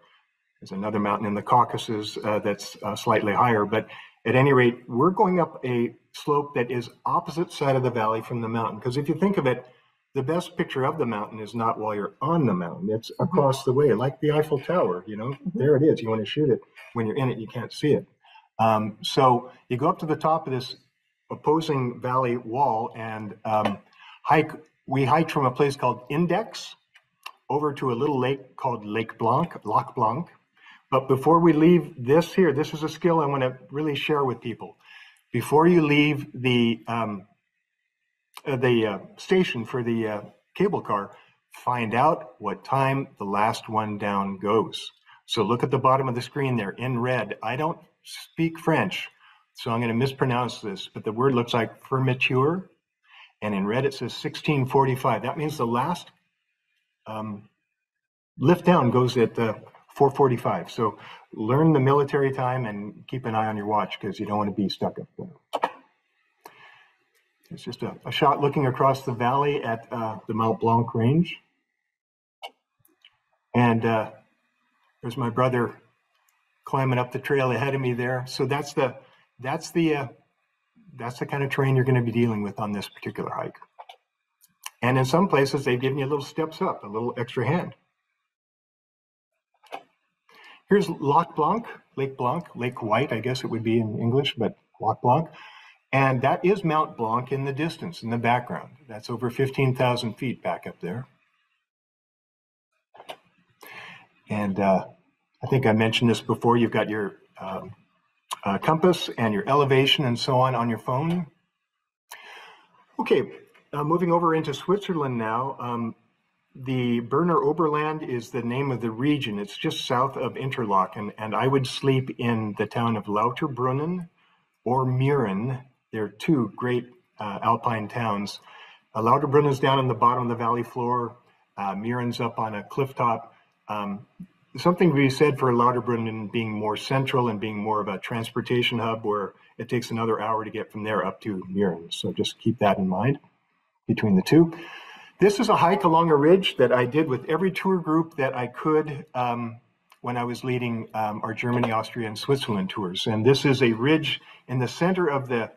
There's another mountain in the Caucasus that's slightly higher. But at any rate, we're going up a slope that is opposite side of the valley from the mountain. Because if you think of it, the best picture of the mountain is not while you're on the mountain. It's across the way, like the Eiffel Tower, there it is. You want to shoot it. When you're in it, you can't see it. So you go up to the top of this opposing valley wall and hike. We hiked from a place called Index over to a little lake called Lac Blanc. But before we leave this here, this is a skill I want to really share with people. Before you leave the station for the cable car, find out what time the last one down goes. So look at the bottom of the screen there in red. I don't speak French, so I'm going to mispronounce this, but the word looks like fermeture, and in red it says 16:45. That means the last lift down goes at 4:45. So learn the military time and keep an eye on your watch, because you don't want to be stuck up there. It's just a shot looking across the valley at the Mount Blanc range. And there's my brother climbing up the trail ahead of me there. So that's the kind of terrain you're going to be dealing with on this particular hike. And in some places, they've given you little steps up, a little extra hand. Here's Lac Blanc, Lake White, I guess it would be in English, but Lac Blanc. And that is Mount Blanc in the distance, in the background. That's over 15,000 feet back up there. And I think I mentioned this before. You've got your compass and your elevation and so on your phone. Okay, moving over into Switzerland now. The Berner Oberland is the name of the region. It's just south of Interlaken, and I would sleep in the town of Lauterbrunnen or Müren. They're two great alpine towns. Lauterbrunnen's down in the bottom of the valley floor. Müren's up on a cliff top. something to be said for Lauterbrunnen being more central and being more of a transportation hub where it takes another hour to get from there up to Mürren. So just keep that in mind between the two. This is a hike along a ridge that I did with every tour group that I could when I was leading our Germany, Austria, and Switzerland tours. And this is a ridge in the center of the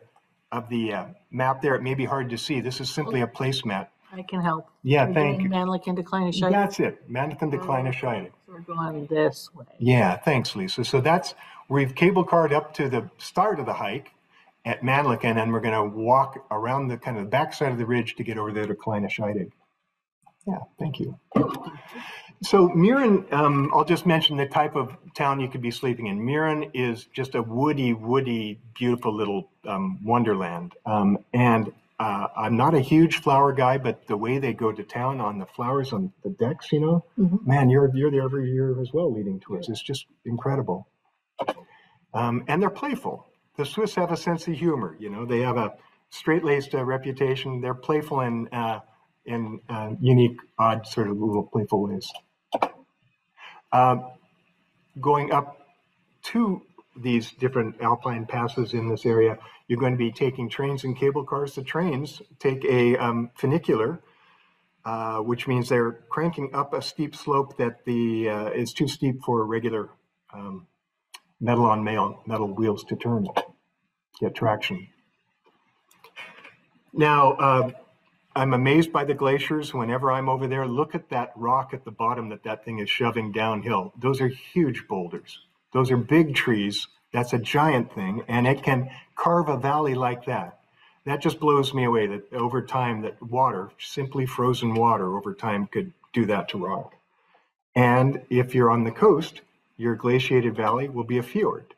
map there. It may be hard to see. This is simply a placemat. I can help. Yeah, thank you. Manneken to Kleine Scheide. That's it. Manneken to Kleine Scheide. So we're going this way. Yeah, thanks, Lisa. So that's, we've cable carred up to the start of the hike at Manneken, and we're going to walk around the kind of backside of the ridge to get over there to Kleine Scheide. Yeah, thank you. So Mürren, I'll just mention the type of town you could be sleeping in. Mürren is just a woody, beautiful little wonderland. I'm not a huge flower guy, but the way they go to town on the flowers on the decks, you know, man, you're there every year as well leading tours. It's just incredible. And they're playful. The Swiss have a sense of humor. You know, they have a straight-laced reputation. They're playful in unique, odd, sort of little playful ways. Going up to these different alpine passes in this area, you're going to be taking trains and cable cars. The trains take a funicular, which means they're cranking up a steep slope that is too steep for regular metal wheels to turn, get traction. Now, I'm amazed by the glaciers. Whenever I'm over there, look at that rock at the bottom that thing is shoving downhill. Those are huge boulders. Those are big trees. That's a giant thing, and it can carve a valley like that. That just blows me away that over time that water, simply frozen water over time, could do that to rock. And if you're on the coast, your glaciated valley will be a fjord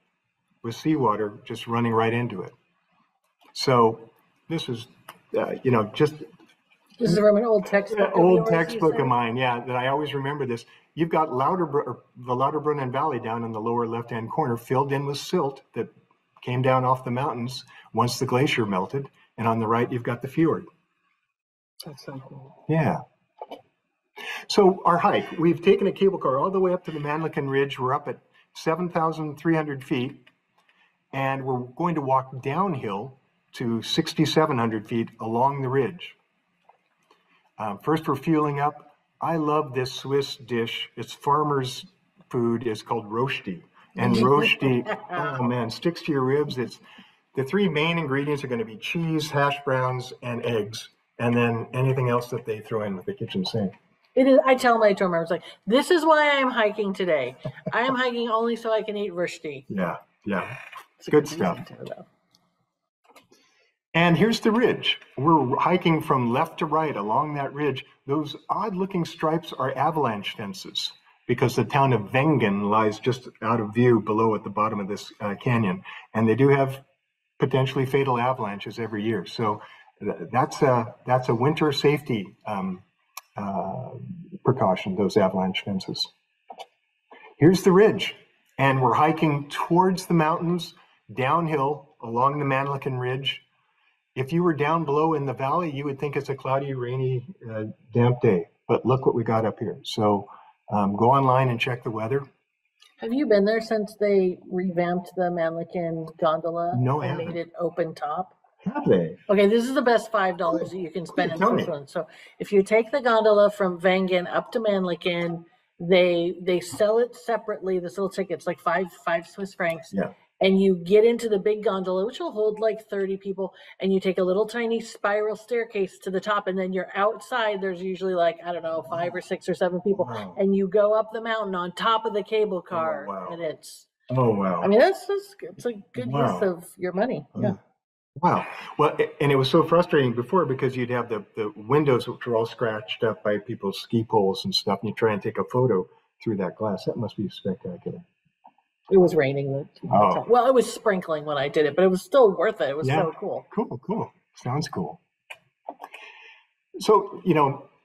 with seawater just running right into it. So this is, just... This is from an old textbook. Old textbook of mine, yeah, that I always remember this. You've got the Lauterbrunnen Valley down in the lower left-hand corner, filled in with silt that came down off the mountains once the glacier melted. And on the right, you've got the fjord. That's so cool. Yeah. So our hike, we've taken a cable car all the way up to the Manneken Ridge. We're up at 7,300 feet, and we're going to walk downhill to 6,700 feet along the ridge. First, we're fueling up. I love this Swiss dish. It's farmer's food. It's called rosti. And rosti, oh man, sticks to your ribs. It's the three main ingredients are going to be cheese, hash browns, and eggs, and then anything else that they throw in with the kitchen sink. It is. I tell my tour members, like, this is why I am hiking today. I am hiking only so I can eat rosti. Yeah. It's good stuff. And here's the ridge. We're hiking from left to right along that ridge. Those odd-looking stripes are avalanche fences because the town of Wengen lies just out of view below at the bottom of this canyon. And they do have potentially fatal avalanches every year. So that's a winter safety precaution, those avalanche fences. Here's the ridge. And we're hiking towards the mountains, downhill along the Manneken Ridge. If you were down below in the valley, you would think it's a cloudy, rainy, damp day. But look what we got up here. So go online and check the weather. Have you been there since they revamped the Manneken gondola? No, I and haven't. made it open top? Have they? Okay, this is the best $5 that you can spend in Switzerland. So if you take the gondola from Wengen up to Manneken, they sell it separately. This little ticket's like five Swiss francs. Yeah. And you get into the big gondola, which will hold like 30 people, and you take a little tiny spiral staircase to the top, and then you're outside. There's usually like, I don't know, 5 or 6 or 7 people, Wow. and you go up the mountain on top of the cable car, wow. and it's, Oh, wow. I mean, it's a good use of your money. Yeah. Wow. Well, and it was so frustrating before because you'd have the windows which were all scratched up by people's ski poles and stuff, and you try and take a photo through that glass. That must be spectacular. It was raining. Well, it was sprinkling when I did it, but it was still worth it. It was so cool. Cool. Sounds cool. So,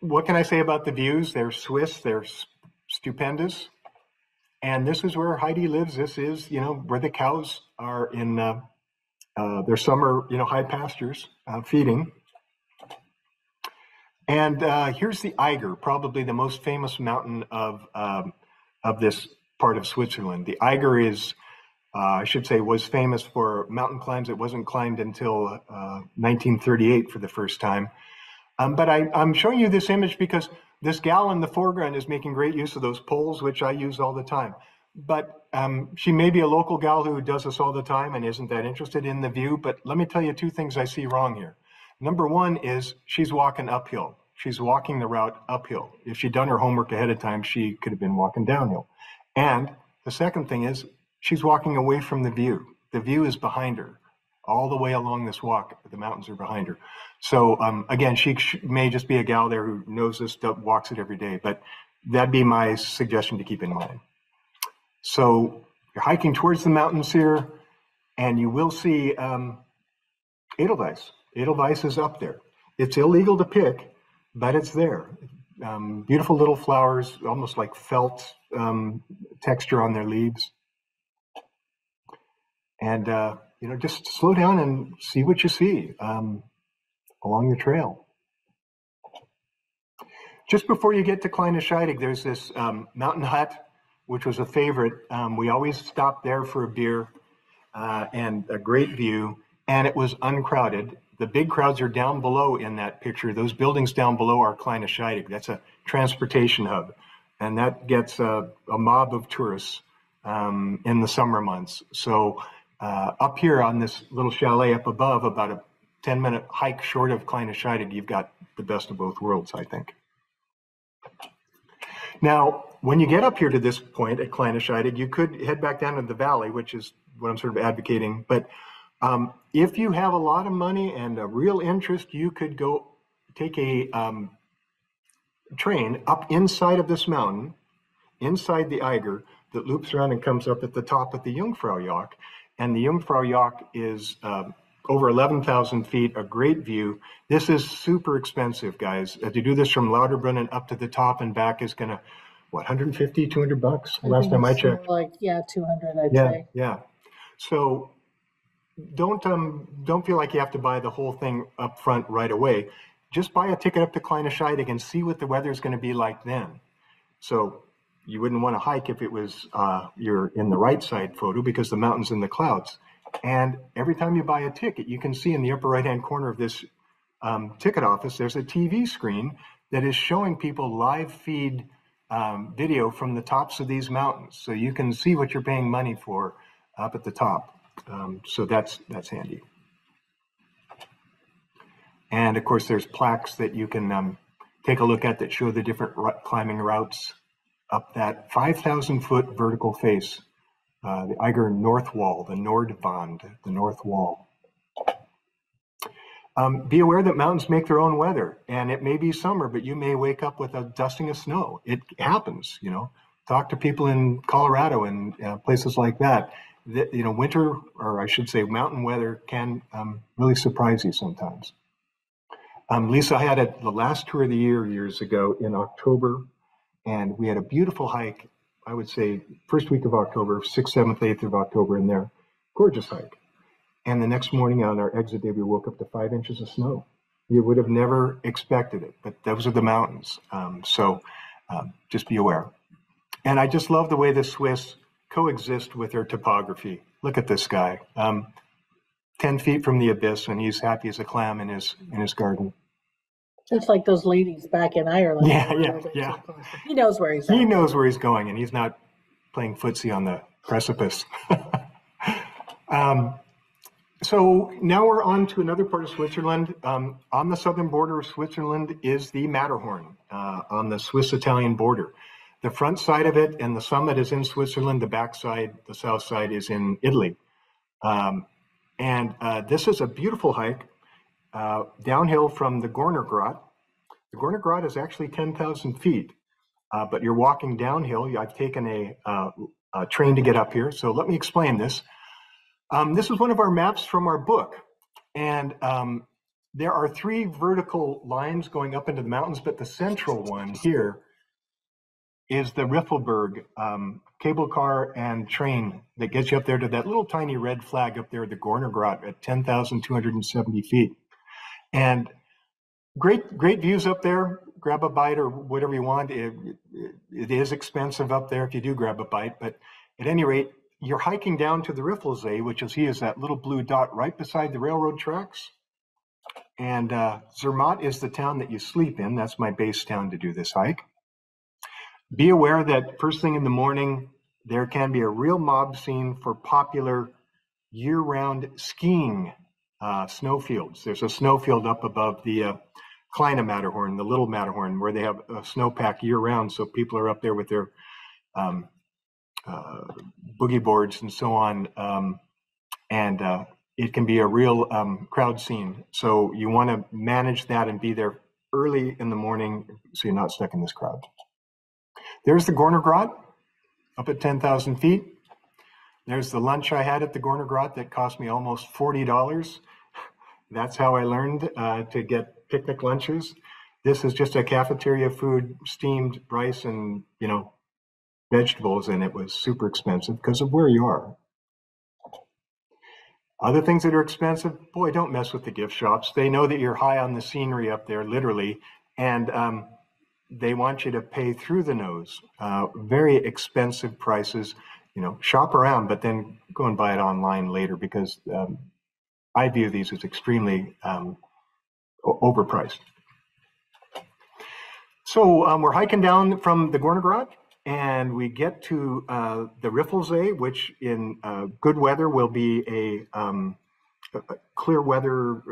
what can I say about the views? They're Swiss. They're stupendous. And this is where Heidi lives. This is, where the cows are in their summer, high pastures feeding. And here's the Eiger, probably the most famous mountain of of this part of Switzerland. The Eiger is, I should say, was famous for mountain climbs. It wasn't climbed until 1938 for the first time. But I'm showing you this image because this gal in the foreground is making great use of those poles, which I use all the time. But she may be a local gal who does this all the time and isn't that interested in the view. But let me tell you two things I see wrong here. Number one is she's walking uphill. She's walking the route uphill. If she'd done her homework ahead of time, she could have been walking downhill. And the second thing is she's walking away from the view. The view is behind her. All the way along this walk, the mountains are behind her. So again, she may just be a gal there who knows this stuff, walks it every day, but that'd be my suggestion to keep in mind. So you're hiking towards the mountains here, and you will see Edelweiss. Edelweiss is up there. It's illegal to pick, but it's there. Beautiful little flowers, almost like felt texture on their leaves. And just slow down and see what you see along the trail. Just before you get to Kleine Scheidegg, there's this mountain hut, which was a favorite. We always stopped there for a beer and a great view, and it was uncrowded. The big crowds are down below in that picture. Those buildings down below are Kleine Scheidegg. That's a transportation hub, and that gets a mob of tourists in the summer months. So up here on this little chalet up above, about a 10-minute hike short of Kleine Scheidegg, you've got the best of both worlds, I think. Now, when you get up here to this point at Kleine Scheidegg, you could head back down to the valley, which is what I'm sort of advocating. But if you have a lot of money and a real interest, you could go take a train up inside of this mountain, inside the Eiger, that loops around and comes up at the top of the Jungfraujoch. And the Jungfraujoch is over 11,000 feet, a great view. This is super expensive, guys. To do this from Lauterbrunnen up to the top and back is going to, what, 150, 200 bucks? Last time I checked. Like, yeah, 200, I'd say. Yeah. So don't feel like you have to buy the whole thing up front right away. Just buy a ticket up to Kleine Scheidegg and see what the weather is going to be like then. So you wouldn't want to hike if it was you're in the right side photo because the mountain's in the clouds. And every time you buy a ticket, you can see in the upper right-hand corner of this ticket office, there's a TV screen that is showing people live feed video from the tops of these mountains. So you can see what you're paying money for up at the top. So that's handy. And of course, there's plaques that you can take a look at that show the different climbing routes up that 5,000-foot vertical face, the Eiger North Wall, the Nordwand, the North Wall. Be aware that mountains make their own weather, and it may be summer, but you may wake up with a dusting of snow. It happens, Talk to people in Colorado and places like that. Winter, or I should say mountain weather, can really surprise you sometimes. Lisa had the last tour of the year years ago in October, and we had a beautiful hike, I would say first week of October, 6th, 7th, 8th of October in there. Gorgeous hike. And the next morning on our exit day, we woke up to 5 inches of snow. You would have never expected it, but those are the mountains. So just be aware. And I just love the way the Swiss coexist with their topography. Look at this guy, 10 feet from the abyss, and he's happy as a clam in his garden. Just like those ladies back in Ireland. Yeah. He knows where he's at. He knows where he's going, and he's not playing footsie on the precipice. So now we're on to another part of Switzerland. On the southern border of Switzerland is the Matterhorn, on the Swiss-Italian border. The front side of it and the summit is in Switzerland. The back side, the south side, is in Italy. And this is a beautiful hike downhill from the Gornergrat. The Gornergrat is actually 10,000 feet, but you're walking downhill. I've taken a train to get up here. So let me explain this. This is one of our maps from our book. And there are 3 vertical lines going up into the mountains, but the central one here is the Riffelberg cable car and train that gets you up there to that little tiny red flag up there, the Gornergrat, at 10,270 feet. And great views up there. Grab a bite or whatever you want. it is expensive up there if you do grab a bite, but at any rate, you're hiking down to the Riffelsee, which you'll see is that little blue dot right beside the railroad tracks. And Zermatt is the town that you sleep in. That's my base town to do this hike. Be aware that first thing in the morning, there can be a real mob scene for popular year-round skiing snowfields. There's a snowfield up above the Kleine Matterhorn, the Little Matterhorn, where they have a snowpack year-round. So people are up there with their boogie boards and so on. And it can be a real crowd scene. So you want to manage that and be there early in the morning so you're not stuck in this crowd. There's the Gornergrat up at 10,000 feet. There's the lunch I had at the Gornergrat that cost me almost $40. That's how I learned to get picnic lunches. This is just a cafeteria food, steamed rice and, vegetables, and it was super expensive because of where you are. Other things that are expensive, boy, don't mess with the gift shops. They know that you're high on the scenery up there, literally, and they want you to pay through the nose. Very expensive prices. Shop around, but then go and buy it online later because I view these as extremely overpriced. So we're hiking down from the Gornergrat, and we get to the Riffelsee, which in good weather will be a clear weather,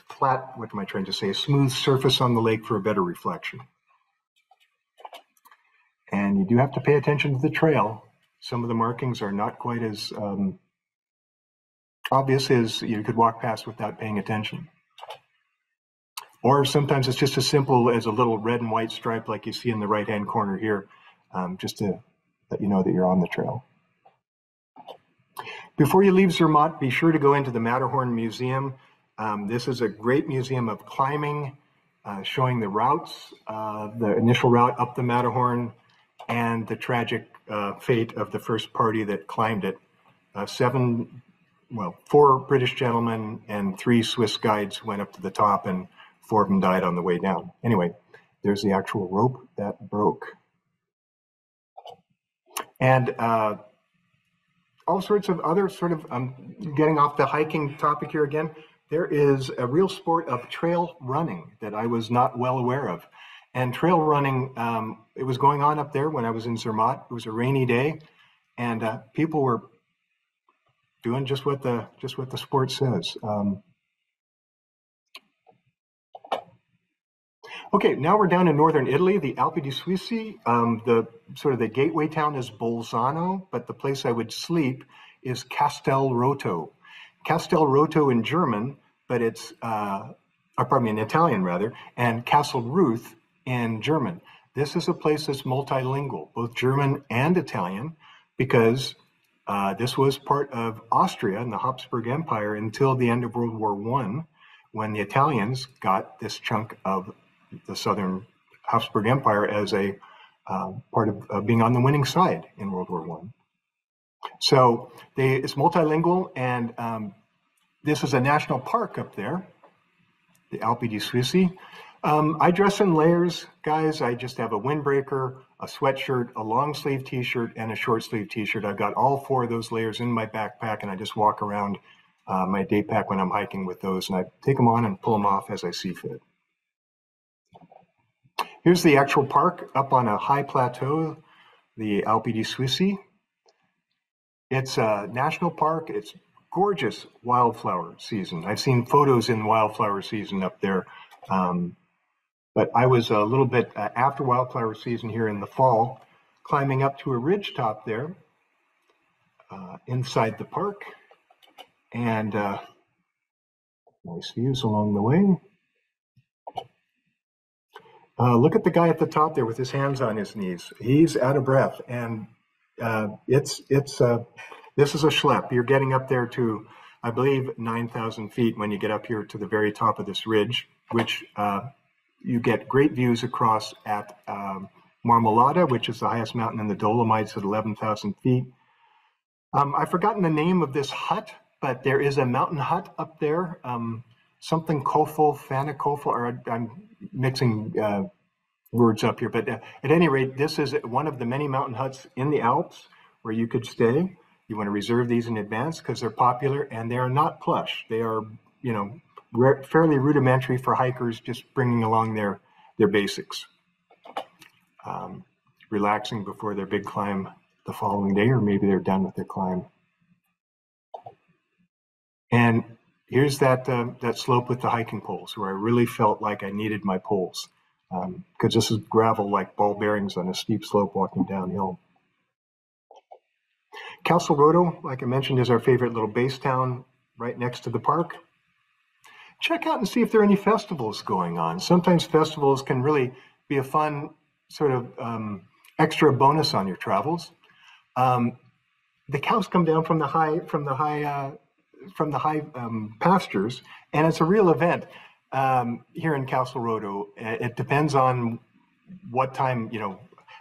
flat, what am I trying to say, a smooth surface on the lake for a better reflection. And you do have to pay attention to the trail. Some of the markings are not quite as obvious as you could walk past without paying attention. Or sometimes it's just as simple as a little red and white stripe like you see in the right-hand corner here, just to let you know that you're on the trail. Before you leave Zermatt, be sure to go into the Matterhorn Museum. This is a great museum of climbing, showing the routes, the initial route up the Matterhorn, and the tragic fate of the first party that climbed it. 4 British gentlemen and 3 Swiss guides went up to the top, and 4 of them died on the way down. Anyway, there's the actual rope that broke. And all sorts of other getting off the hiking topic here again, there is a real sport of trail running that I was not well aware of. And trail running, it was going on up there when I was in Zermatt. It was a rainy day, and people were doing just what the sport says. Okay, now we're down in northern Italy, the Alpe di Siusi. The gateway town is Bolzano, but the place I would sleep is Castelroto. Castelroto in German, but it's in Italian rather, and Castelruth in German. This is a place that's multilingual, both German and Italian, because this was part of Austria and the Habsburg Empire until the end of World War I, when the Italians got this chunk of the Southern Habsburg Empire as a part of being on the winning side in World War I. So it's multilingual, and this is a national park up there, the Alpe di Siusi. I dress in layers, guys. I just have a windbreaker, a sweatshirt, a long sleeve t-shirt, and a short sleeve t-shirt. I've got all 4 of those layers in my backpack, and I just walk around my day pack when I'm hiking with those, and I take them on and pull them off as I see fit. Here's the actual park up on a high plateau, the Alpe di Siusi. It's a national park. It's gorgeous wildflower season. I've seen photos in wildflower season up there. But I was a little bit after wildflower season here in the fall, climbing up to a ridge top there inside the park, and nice views along the way. Look at the guy at the top there with his hands on his knees. He's out of breath, and this is a schlep. You're getting up there to, I believe, 9,000 feet when you get up here to the very top of this ridge, which you get great views across at Marmolada, which is the highest mountain in the Dolomites at 11,000 feet. I've forgotten the name of this hut, but there is a mountain hut up there, something Kofel, Fana Kofel, or I'm mixing words up here, but at any rate, this is one of the many mountain huts in the Alps where you could stay. You want to reserve these in advance because they're popular and they are not plush. They are, fairly rudimentary for hikers, just bringing along their basics. Relaxing before their big climb the following day, or maybe they're done with their climb. And here's that slope with the hiking poles where I really felt like I needed my poles, because this is gravel like ball bearings on a steep slope walking downhill. Castle Roto, like I mentioned, is our favorite little base town right next to the park. Check out and see if there are any festivals going on. Sometimes festivals can really be a fun sort of extra bonus on your travels. The cows come down from the high pastures, and it's a real event here in Castle Roto. It depends on what time,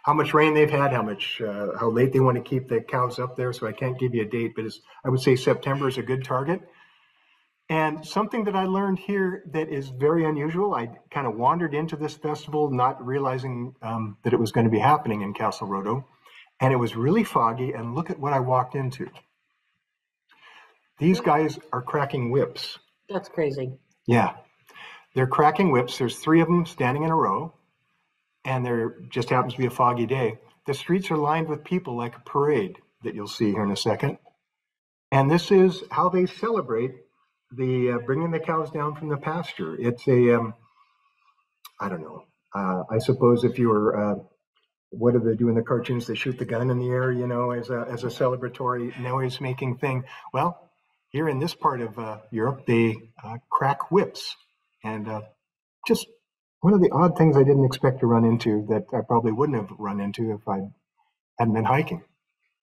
how much rain they've had, how late they want to keep the cows up there. So I can't give you a date, but I would say September is a good target. And something that I learned here that is very unusual, I kind of wandered into this festival not realizing that it was going to be happening in Castle Roto, and it was really foggy, and look at what I walked into. These guys are cracking whips. That's crazy. Yeah, they're cracking whips. There's 3 of them standing in a row, and there just happens to be a foggy day. The streets are lined with people like a parade that you'll see here in a second. And this is how they celebrate the bringing the cows down from the pasture. It's I don't know. I suppose if you were, what do they do in the cartoons? They shoot the gun in the air, as a celebratory noise-making thing. Well, here in this part of Europe, they crack whips. And just one of the odd things I didn't expect to run into that I probably wouldn't have run into if I hadn't been hiking.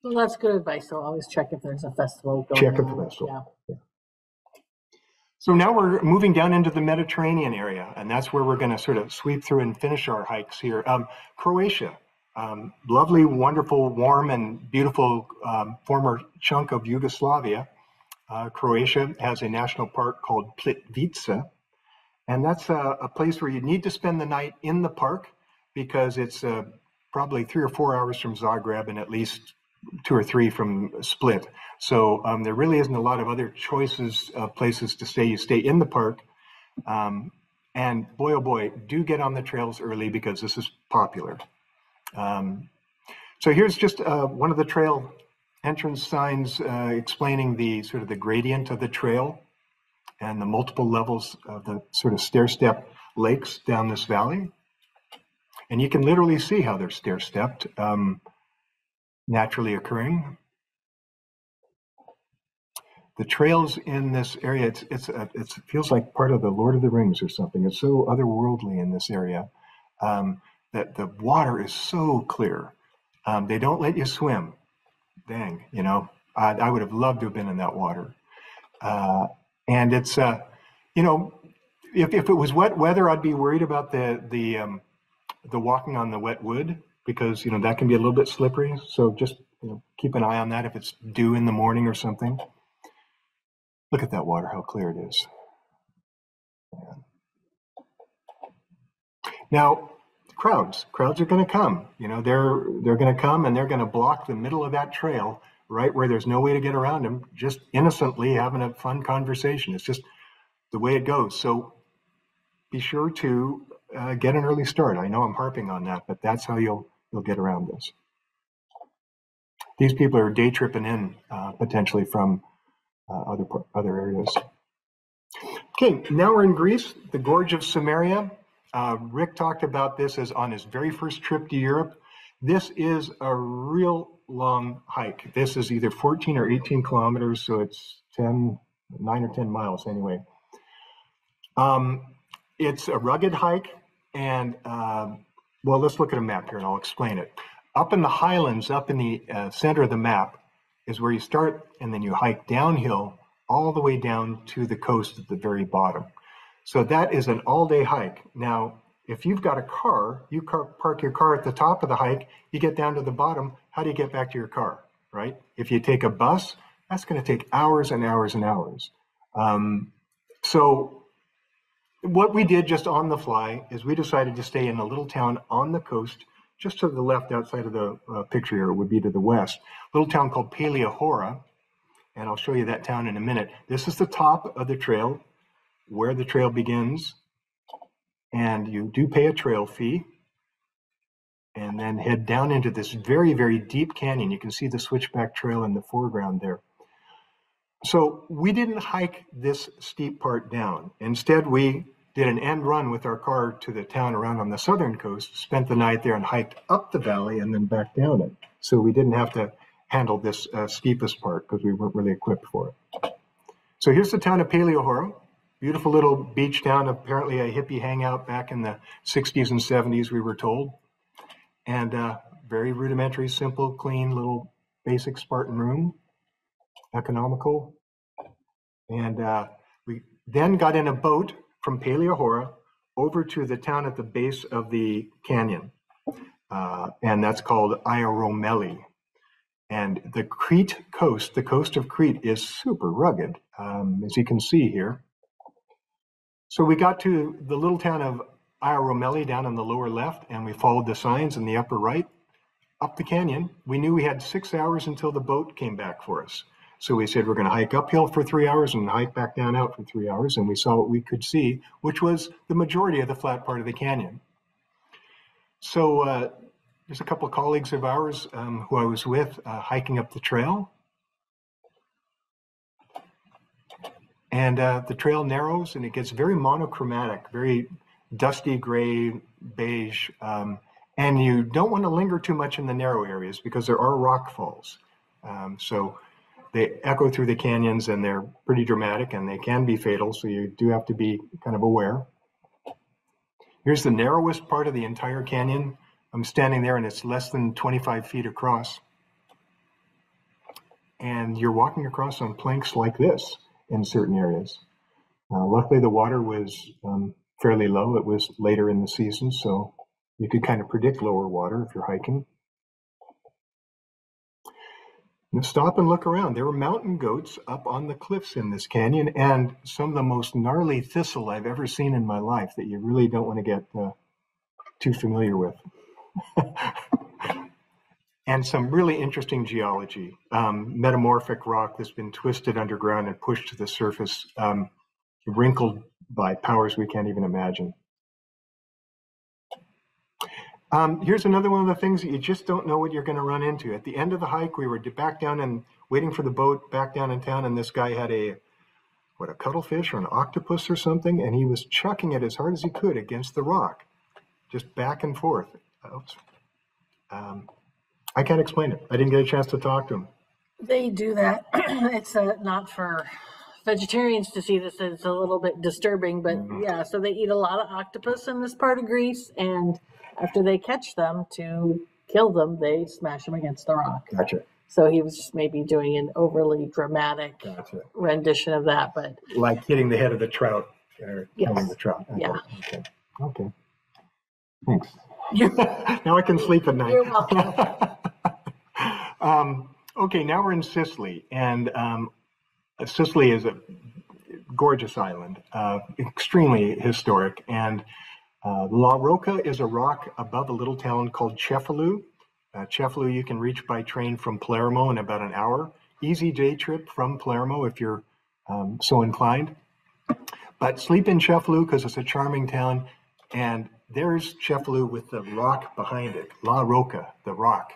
Well, that's good advice. So always check if there's a festival going on. Check if the festival. Yeah. So now we're moving down into the Mediterranean area, and that's where we're going to sort of sweep through and finish our hikes here. Croatia, lovely, wonderful, warm, and beautiful former chunk of Yugoslavia. Croatia has a national park called Plitvice, and that's a place where you need to spend the night in the park because it's probably 3 or 4 hours from Zagreb and at least 2 or 3 from Split. So there really isn't a lot of other choices of places to stay. You stay in the park. And boy, oh boy, do get on the trails early because this is popular. So here's just one of the trail entrance signs explaining the sort of the gradient of the trail and the multiple levels of the sort of stair-step lakes down this valley. And you can literally see how they're stair-stepped, naturally occurring. The trails in this area, it feels like part of the Lord of the Rings or something. It's so otherworldly in this area that the water is so clear. They don't let you swim. Dang, I would have loved to have been in that water. And it's, if it was wet weather, I'd be worried about the walking on the wet wood because, that can be a little bit slippery. So just, keep an eye on that if it's dew in the morning or something. Look at that water, how clear it is. Man. Now, crowds are going to come. They're going to come and they're going to block the middle of that trail right where there's no way to get around them, just innocently having a fun conversation. It's just the way it goes. So be sure to get an early start. I know I'm harping on that, but that's how you'll get around this. These people are day tripping in potentially from other areas. Okay, now we're in Greece, the Gorge of Samaria. Rick talked about this as on his very first trip to Europe. This is a real long hike. This is either 14 or 18 kilometers, so it's 9 or 10 miles anyway. It's a rugged hike, and let's look at a map here and I'll explain it. Up in the highlands, up in the center of the map, is where you start, and then you hike downhill all the way down to the coast at the very bottom. So that is an all-day hike. Now, if you've got a car, you park your car at the top of the hike, you get down to the bottom, how do you get back to your car, right? If you take a bus, that's going to take hours and hours and hours. So What we did just on the fly is we decided to stay in a little town on the coast, just to the left outside of the picture here, it would be to the west, a little town called Paleohora, and I'll show you that town in a minute. This is the top of the trail, where the trail begins, and you do pay a trail fee, and then head down into this very, very deep canyon. You can see the switchback trail in the foreground there. So we didn't hike this steep part down. Instead, we did an end run with our car to the town around on the southern coast, spent the night there and hiked up the valley and then back down it. So we didn't have to handle this steepest part because we weren't really equipped for it. So here's the town of Paleohora, beautiful little beach town, apparently a hippie hangout back in the 60s and 70s, we were told. And very rudimentary, simple, clean, little basic Spartan room. Economical. And we then got in a boat from Paleohora over to the town at the base of the canyon. And that's called Iaromeli. And the Crete coast, the coast of Crete, is super rugged, as you can see here. So we got to the little town of Iaromeli down in the lower left, and we followed the signs in the upper right up the canyon. We knew we had 6 hours until the boat came back for us. So we said we're going to hike uphill for 3 hours and hike back down out for 3 hours. And we saw what we could see, which was the majority of the flat part of the canyon. So there's a couple of colleagues of ours who I was with hiking up the trail. And the trail narrows and it gets very monochromatic, very dusty gray, beige. And you don't want to linger too much in the narrow areas because there are rock falls. So they echo through the canyons and they're pretty dramatic and they can be fatal. So you do have to be kind of aware. Here's the narrowest part of the entire canyon. I'm standing there and it's less than 25 feet across. And you're walking across on planks like this in certain areas. Luckily, the water was fairly low. It was later in the season, so you could kind of predict lower water if you're hiking. Now stop and look around. There were mountain goats up on the cliffs in this canyon and some of the most gnarly thistle I've ever seen in my life that you really don't want to get too familiar with. And some really interesting geology, metamorphic rock that's been twisted underground and pushed to the surface, wrinkled by powers we can't even imagine. Here's another one of the things that you just don't know what you're going to run into. At the end of the hike, we were back down and waiting for the boat back down in town, and this guy had a cuttlefish or an octopus or something, and he was chucking it as hard as he could against the rock, just back and forth. Oops. I can't explain it. I didn't get a chance to talk to him. They do that. It's not for vegetarians to see this. It's a little bit disturbing, but yeah, so they eat a lot of octopus in this part of Greece, and after they catch them to kill them, they smash them against the rock. Gotcha. So he was just maybe doing an overly dramatic rendition of that, but like hitting the head of the trout or killing the trout. Okay. Yeah. Okay. Thanks. Now I can sleep at night. You're welcome. Okay, now we're in Sicily, and Sicily is a gorgeous island, extremely historic, and La Rocca is a rock above a little town called Cefalù. Cefalù you can reach by train from Palermo in about an hour. Easy day trip from Palermo if you're so inclined. But sleep in Cefalù because it's a charming town, and there's Cefalù with the rock behind it, La Rocca, the rock.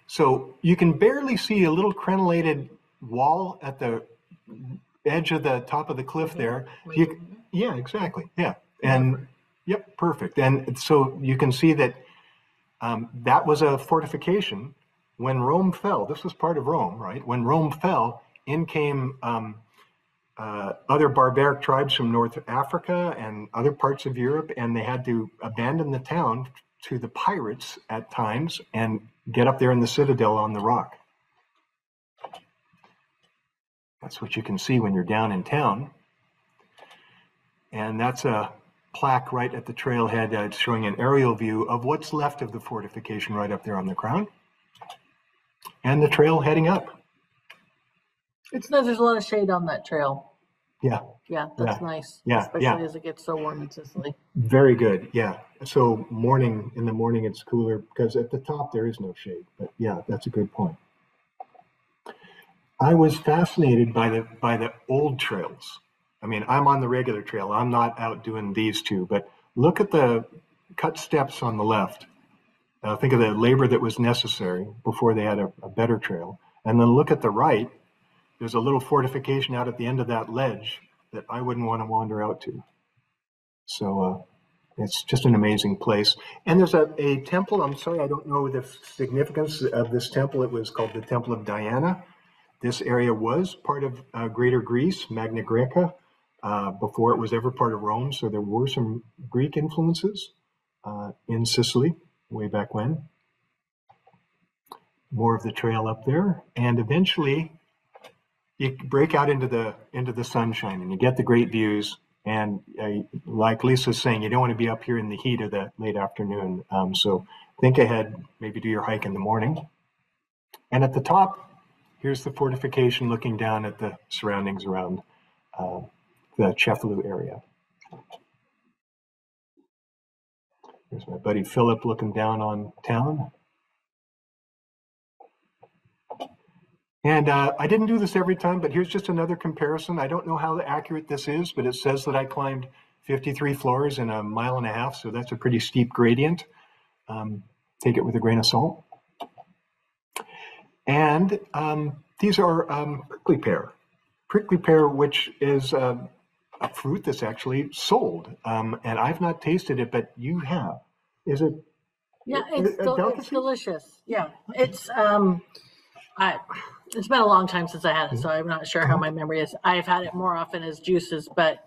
So you can barely see a little crenellated wall at the edge of the top of the cliff there. Yeah, exactly. Yeah. And yep, perfect. And so you can see that that was a fortification. When Rome fell, this was part of Rome, right? When Rome fell, in came other barbaric tribes from North Africa and other parts of Europe, and they had to abandon the town to the pirates at times and get up there in the citadel on the rock. That's what you can see when you're down in town. And that's a plaque right at the trailhead showing an aerial view of what's left of the fortification right up there on the crown. And the trail heading up. It's nice. There's a lot of shade on that trail. Yeah. Yeah, Yeah. that's nice, Yeah. especially Yeah. as it gets so warm in Sicily. Very good. Yeah. So in the morning it's cooler because at the top there is no shade. But yeah, that's a good point. I was fascinated by the old trails. I mean, I'm on the regular trail. I'm not out doing these two, but look at the cut steps on the left. Think of the labor that was necessary before they had a better trail. And then look at the right. There's a little fortification out at the end of that ledge that I wouldn't want to wander out to. So it's just an amazing place. And there's a temple. I'm sorry, I don't know the significance of this temple. It was called the Temple of Diana. This area was part of Greater Greece, Magna Graeca, before it was ever part of Rome. So there were some Greek influences in Sicily way back when. More of the trail up there, and eventually you break out into the sunshine, and you get the great views. And like Lisa's saying, you don't want to be up here in the heat of the late afternoon. So think ahead, maybe do your hike in the morning. And at the top, here's the fortification looking down at the surroundings around the Cefalù area. There's my buddy Philip looking down on town. And I didn't do this every time, but here's just another comparison. I don't know how accurate this is, but it says that I climbed 53 floors in a mile and a half, so that's a pretty steep gradient. Take it with a grain of salt. And these are prickly pear. Prickly pear, which is a fruit that's actually sold. And I've not tasted it, but you have. Is it? Yeah, it's delicious. Yeah, it's it's been a long time since I had it, so I'm not sure how my memory is. I've had it more often as juices, but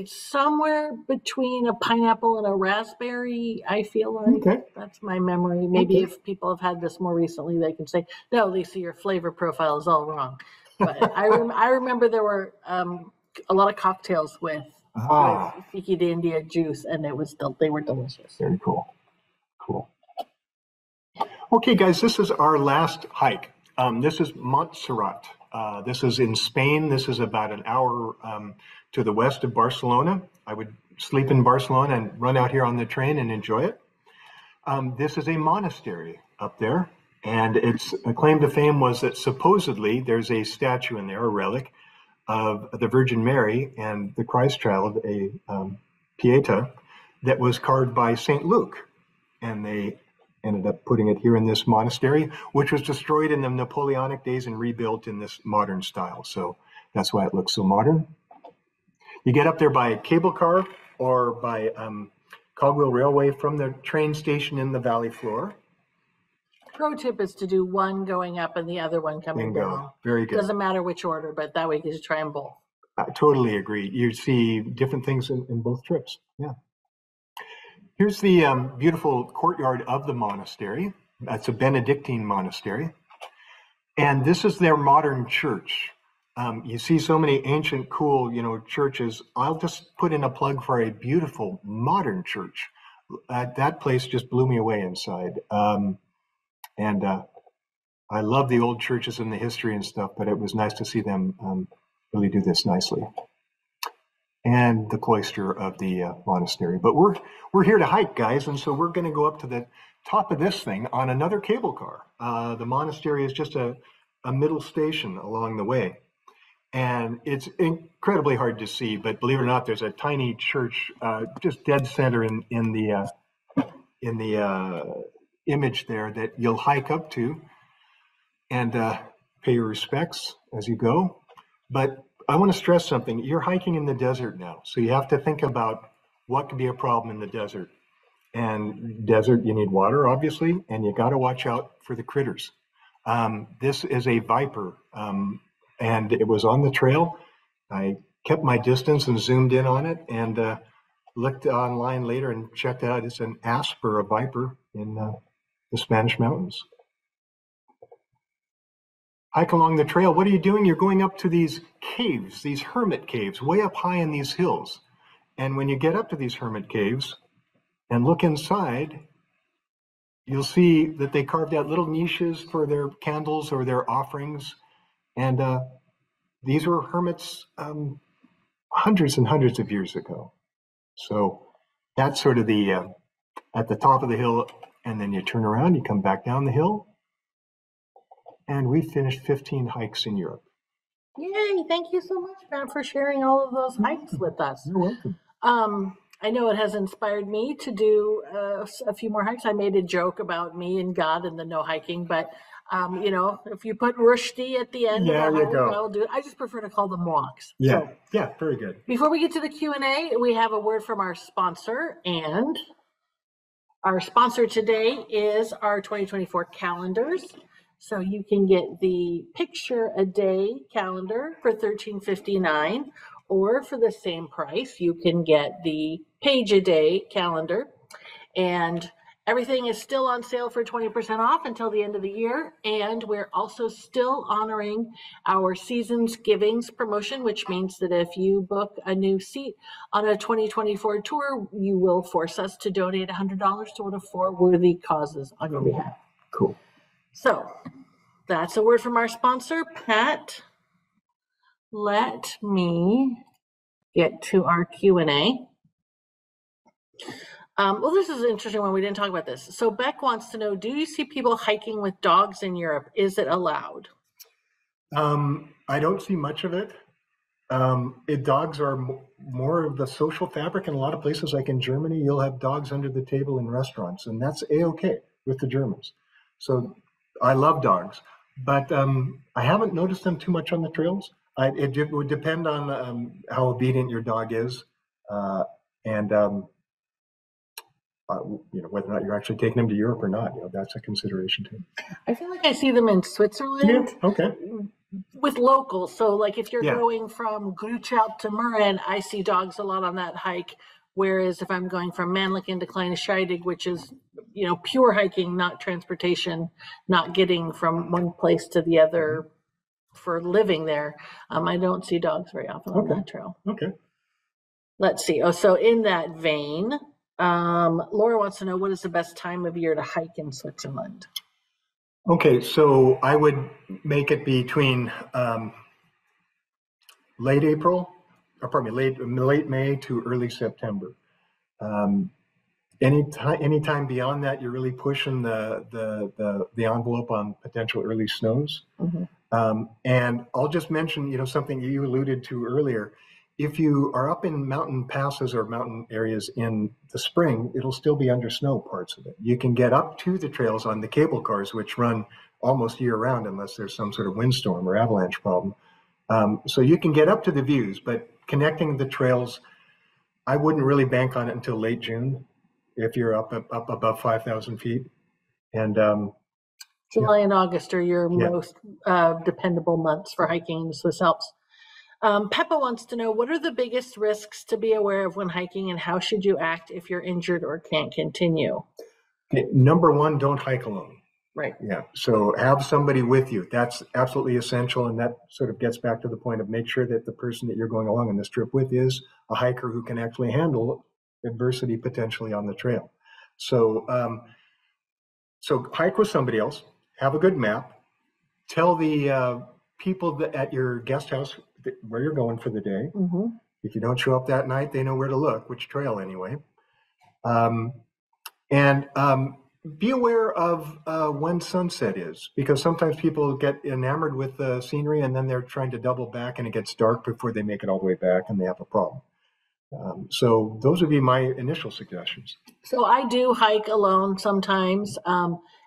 somewhere between a pineapple and a raspberry, I feel like that's my memory. Maybe if people have had this more recently, they can say, no, Lisa, your flavor profile is all wrong. But I remember there were a lot of cocktails with Fiki d'India juice, and they were delicious. Very cool. Cool. Okay, guys, this is our last hike. This is Montserrat. This is in Spain. This is about an hour to the west of Barcelona. I would sleep in Barcelona and run out here on the train and enjoy it. This is a monastery up there, and its claim to fame was that supposedly there's a statue in there, a relic, of the Virgin Mary and the Christ child, a Pieta, that was carved by St. Luke. And they ended up putting it here in this monastery, which was destroyed in the Napoleonic days and rebuilt in this modern style. So that's why it looks so modern. You get up there by cable car or by cogwheel railway from the train station in the valley floor. Pro tip is to do one going up and the other one coming down. Very good. Doesn't matter which order, but that way you just try them both. I totally agree. You see different things in both trips. Yeah. Here's the beautiful courtyard of the monastery. That's a Benedictine monastery. And this is their modern church. You see so many ancient, cool, churches. I'll just put in a plug for a beautiful modern church. That place just blew me away inside. And I love the old churches and the history and stuff, but it was nice to see them really do this nicely. And the cloister of the monastery. But we're here to hike, guys, and so we're going to go up to the top of this thing on another cable car. The monastery is just a middle station along the way, and it's incredibly hard to see. But believe it or not, there's a tiny church just dead center in the image there that you'll hike up to and pay your respects as you go. But I want to stress something. You're hiking in the desert now, so you have to think about what could be a problem in the desert. And desert, you need water, obviously, and you got to watch out for the critters. This is a viper, and it was on the trail. I kept my distance and zoomed in on it, and looked online later and checked out. It's an asp or a viper in the Spanish mountains. Hike along the trail. What are you doing? You're going up to these caves, these hermit caves, way up high in these hills. And when you get up to these hermit caves and look inside, you'll see that they carved out little niches for their candles or their offerings. And these were hermits hundreds and hundreds of years ago. So that's sort of the at the top of the hill, and then you turn around, you come back down the hill, and we finished 15 hikes in Europe. Yay! Thank you so much, Matt, for sharing all of those hikes with us. You're welcome. I know it has inspired me to do a few more hikes. I made a joke about me and God and the no hiking, but if you put Rushdie at the end, yeah, you go. I'll do it. I just prefer to call them walks. Yeah, So, yeah, very good. before we get to the Q&A, we have a word from our sponsor, and our sponsor today is our 2024 calendars. So you can get the picture a day calendar for $13.59, or for the same price, you can get the page a day calendar. And everything is still on sale for 20% off until the end of the year. And we're also still honoring our Seasons Givings promotion, which means that if you book a new seat on a 2024 tour, you will force us to donate $100 to one of 4 worthy causes on your behalf. Cool. So that's a word from our sponsor, Pat. Let me get to our Q&A. Well, this is an interesting one. We didn't talk about this. So Beck wants to know, do you see people hiking with dogs in Europe? Is it allowed? I don't see much of it. Dogs are more of the social fabric in a lot of places. Like in Germany, you'll have dogs under the table in restaurants, and that's A-okay with the Germans. So I love dogs, but I haven't noticed them too much on the trails. It would depend on how obedient your dog is, and whether or not you're actually taking them to Europe or not. That's a consideration too. I feel like I see them in Switzerland. Yeah, okay. With locals. So like if you're Yeah. going from Burg Eltz to Murren, I see dogs a lot on that hike. Whereas if I'm going from Mannlichen to Kleine Scheidegg, which is, pure hiking, not transportation, not getting from one place to the other for living there, I don't see dogs very often on that trail. Okay. Let's see. So in that vein, Laura wants to know, what is the best time of year to hike in Switzerland? Okay, so I would make it between late May to early September. Anytime beyond that, you're really pushing the envelope on potential early snows. Mm-hmm. And I'll just mention, something you alluded to earlier. If you are up in mountain passes or mountain areas in the spring, it'll still be under snow, parts of it. You can get up to the trails on the cable cars, which run almost year round unless there's some sort of windstorm or avalanche problem. So you can get up to the views, but connecting the trails, I wouldn't really bank on it until late June if you're up above 5,000 feet. And July and August are your most dependable months for hiking in the Swiss Alps. Peppa wants to know, what are the biggest risks to be aware of when hiking, and how should you act if you're injured or can't continue? Okay, number one, don't hike alone. Right. Yeah. So have somebody with you. That's absolutely essential. And that sort of gets back to the point of make sure that the person that you're going along on this trip with is a hiker who can actually handle adversity potentially on the trail. So, so hike with somebody else, have a good map, tell the people that at your guest house where you're going for the day. Mm-hmm. If you don't show up that night, they know where to look, which trail anyway. And be aware of when sunset is, because sometimes people get enamored with the scenery and then they're trying to double back and it gets dark before they make it all the way back and they have a problem. So those would be my initial suggestions. So I do hike alone sometimes.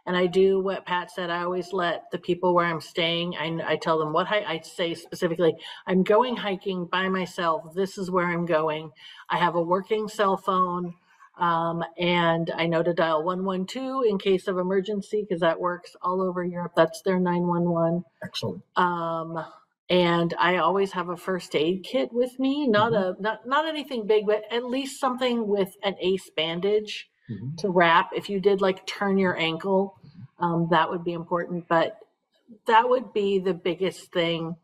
And I do what Pat said. I always let the people where I'm staying, I tell them what I say specifically, I'm going hiking by myself. This is where I'm going. I have a working cell phone. And I know to dial 112 in case of emergency, because that works all over Europe. That's their 911. Excellent. And I always have a first aid kit with me, not anything big, but at least something with an ace bandage to wrap. If you did like turn your ankle, that would be important. But that would be the biggest thing,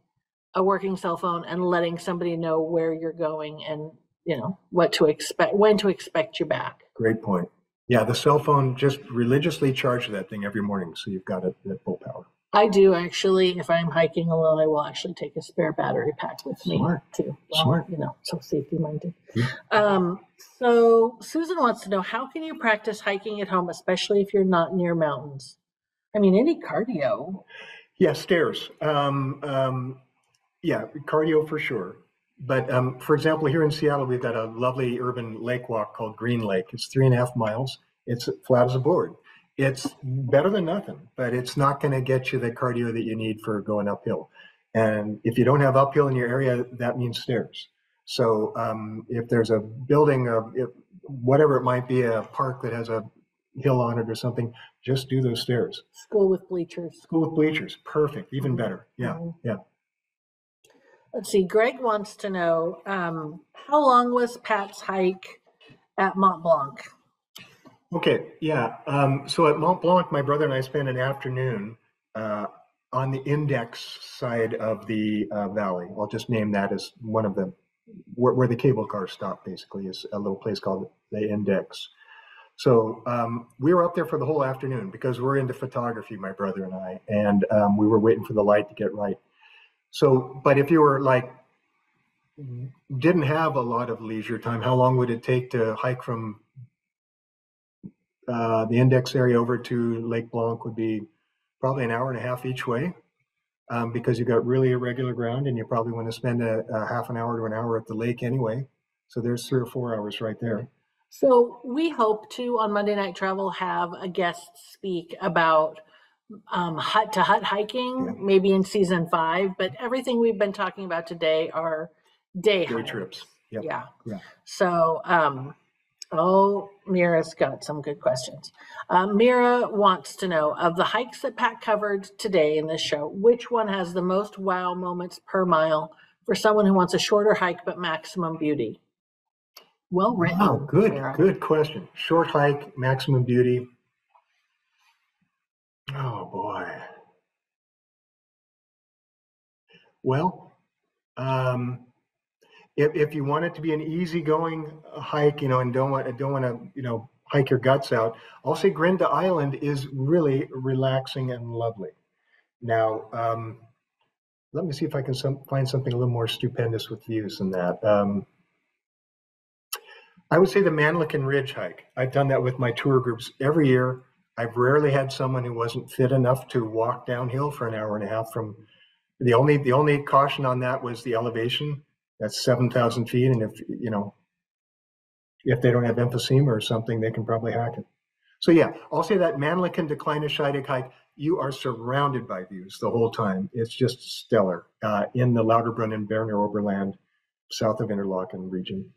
a working cell phone and letting somebody know where you're going and what to expect, when to expect you back. Great point. Yeah, the cell phone, just religiously charge that thing every morning so you've got it at full power. I do actually. If I'm hiking alone, I will actually take a spare battery pack with me too. Well, Smart. so safety minded. Yeah. So Susan wants to know, how can you practice hiking at home, especially if you're not near mountains? I mean, any cardio. Yeah, stairs. Yeah, cardio for sure. But for example, here in Seattle, we've got a lovely urban lake walk called Green Lake. It's 3.5 miles. It's flat as a board. It's better than nothing, but it's not going to get you the cardio that you need for going uphill. And if you don't have uphill in your area, that means stairs. So if there's a building, whatever it might be, a park that has a hill on it or something, just do those stairs. School with bleachers. School with bleachers, perfect, even better. Yeah, yeah. Let's see. Greg wants to know, how long was Pat's hike at Mont Blanc? Okay, yeah. So at Mont Blanc, my brother and I spent an afternoon on the index side of the valley. I'll just name that as one of them, where the cable cars stop, basically, is a little place called the Index. So we were up there for the whole afternoon because we're into photography, my brother and I, and we were waiting for the light to get right. So, but if you were didn't have a lot of leisure time, how long would it take to hike from the Index area over to Lake Blanc? Would be probably an hour and a half each way, because you've got really irregular ground and you probably want to spend a half an hour to an hour at the lake anyway. So there's 3 or 4 hours right there. So we hope to, on Monday Night Travel, have a guest speak about hut to hut hiking, maybe in season 5. But everything we've been talking about today are day trips. Yep. Yeah. Yeah. So, Mira's got some good questions. Mira wants to know, of the hikes that Pat covered today in this show, which one has the most wow moments per mile for someone who wants a shorter hike but maximum beauty? Well written. Oh, good question. Short hike, maximum beauty. Oh boy. Well, if you want it to be an easygoing hike, and don't want to, hike your guts out, I'll say Grenda Island is really relaxing and lovely. Now, let me see if I can find something a little more stupendous with views than that. I would say the Manlican Ridge hike. I've done that with my tour groups every year. I've rarely had someone who wasn't fit enough to walk downhill for an hour and a half. From the only caution on that was the elevation. That's 7,000 feet, and if they don't have emphysema or something, they can probably hack it. So yeah, I'll say that Manlican to Kleine Scheidegg hike. You are surrounded by views the whole time. It's just stellar in the Lauterbrunnen and Berner Oberland, south of Interlaken region.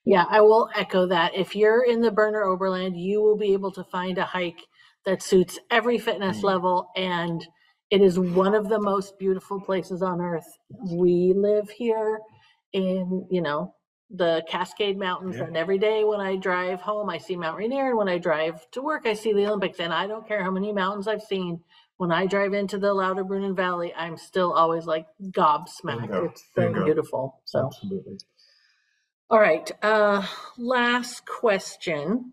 Yeah, I will echo that. If you're in the Berner Oberland, you will be able to find a hike that suits every fitness level, and it is one of the most beautiful places on earth. We live here in, the Cascade Mountains, and every day when I drive home, I see Mount Rainier, and when I drive to work, I see the Olympics, and I don't care how many mountains I've seen. When I drive into the Lauterbrunnen Valley, I'm still always gobsmacked. It's so beautiful. So. Absolutely. All right, last question.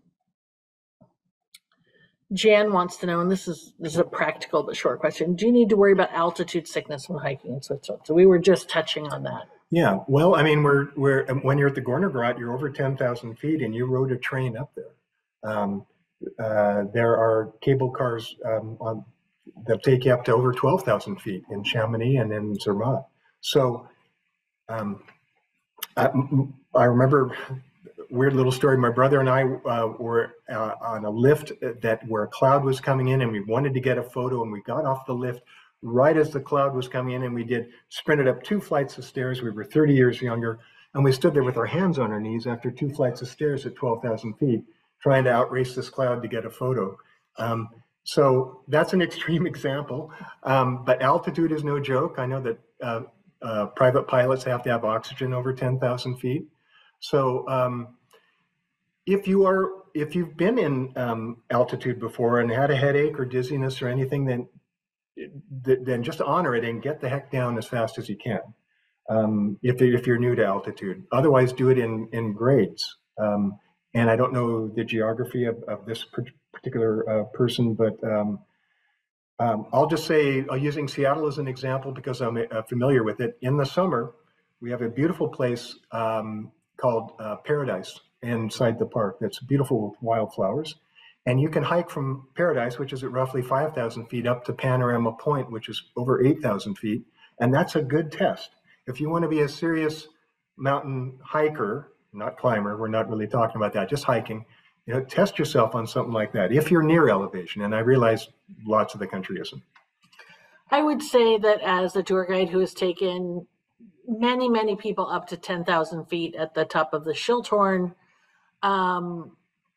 Jan wants to know, and this is a practical but short question. Do you need to worry about altitude sickness when hiking in Switzerland? So we were just touching on that. Yeah, well, I mean, we're when you're at the Gornergrat, you're over 10,000 feet, and you rode a train up there. There are cable cars that take you up to over 12,000 feet in Chamonix and in Zermatt. So. I remember weird little story. My brother and I were on a lift where a cloud was coming in, and we wanted to get a photo, and we got off the lift right as the cloud was coming in, and we sprinted up 2 flights of stairs. We were 30 years younger, and we stood there with our hands on our knees after 2 flights of stairs at 12,000 feet, trying to outrace this cloud to get a photo. So that's an extreme example, but altitude is no joke. I know that private pilots have to have oxygen over 10,000 feet. So if you've been in altitude before and had a headache or dizziness or anything, then just honor it and get the heck down as fast as you can. If you're new to altitude, otherwise do it in grades. And I don't know the geography of this particular person, but I'll just say, using Seattle as an example because I'm familiar with it. In the summer, we have a beautiful place called Paradise inside the park that's beautiful with wildflowers. And you can hike from Paradise, which is at roughly 5,000 feet, up to Panorama Point, which is over 8,000 feet. And that's a good test. If you want to be a serious mountain hiker, not climber, we're not really talking about that, just hiking, test yourself on something like that if you're near elevation. And I realize lots of the country isn't. I would say that as a tour guide who has taken many, many people up to 10,000 feet at the top of the Schilthorn,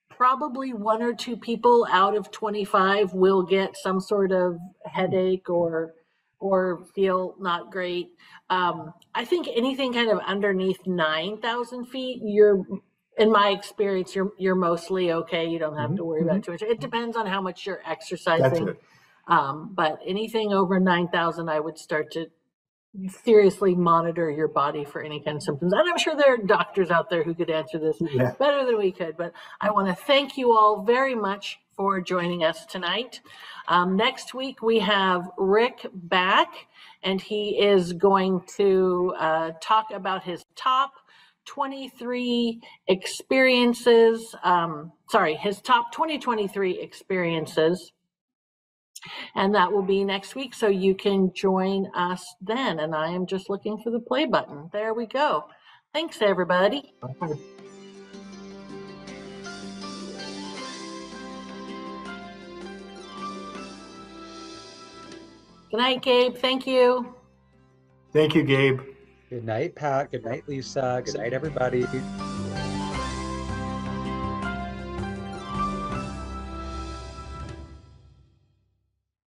probably 1 or 2 people out of 25 will get some sort of headache or feel not great. I think anything kind of underneath 9,000 feet, in my experience, you're mostly okay. You don't have to worry about too much. It depends on how much you're exercising. That's it. But anything over 9,000, I would start to seriously monitor your body for any kind of symptoms. And I'm sure there are doctors out there who could answer this better than we could. But I want to thank you all very much for joining us tonight. Next week, we have Rick back, and he is going to talk about his top 23 experiences, his top 2023 experiences. And that will be next week, so you can join us then. And I am just looking for the play button. There we go. Thanks, everybody. Okay. Good night, Gabe. Thank you. Thank you, Gabe. Good night, Pat. Good night, Lisa. Good night, everybody.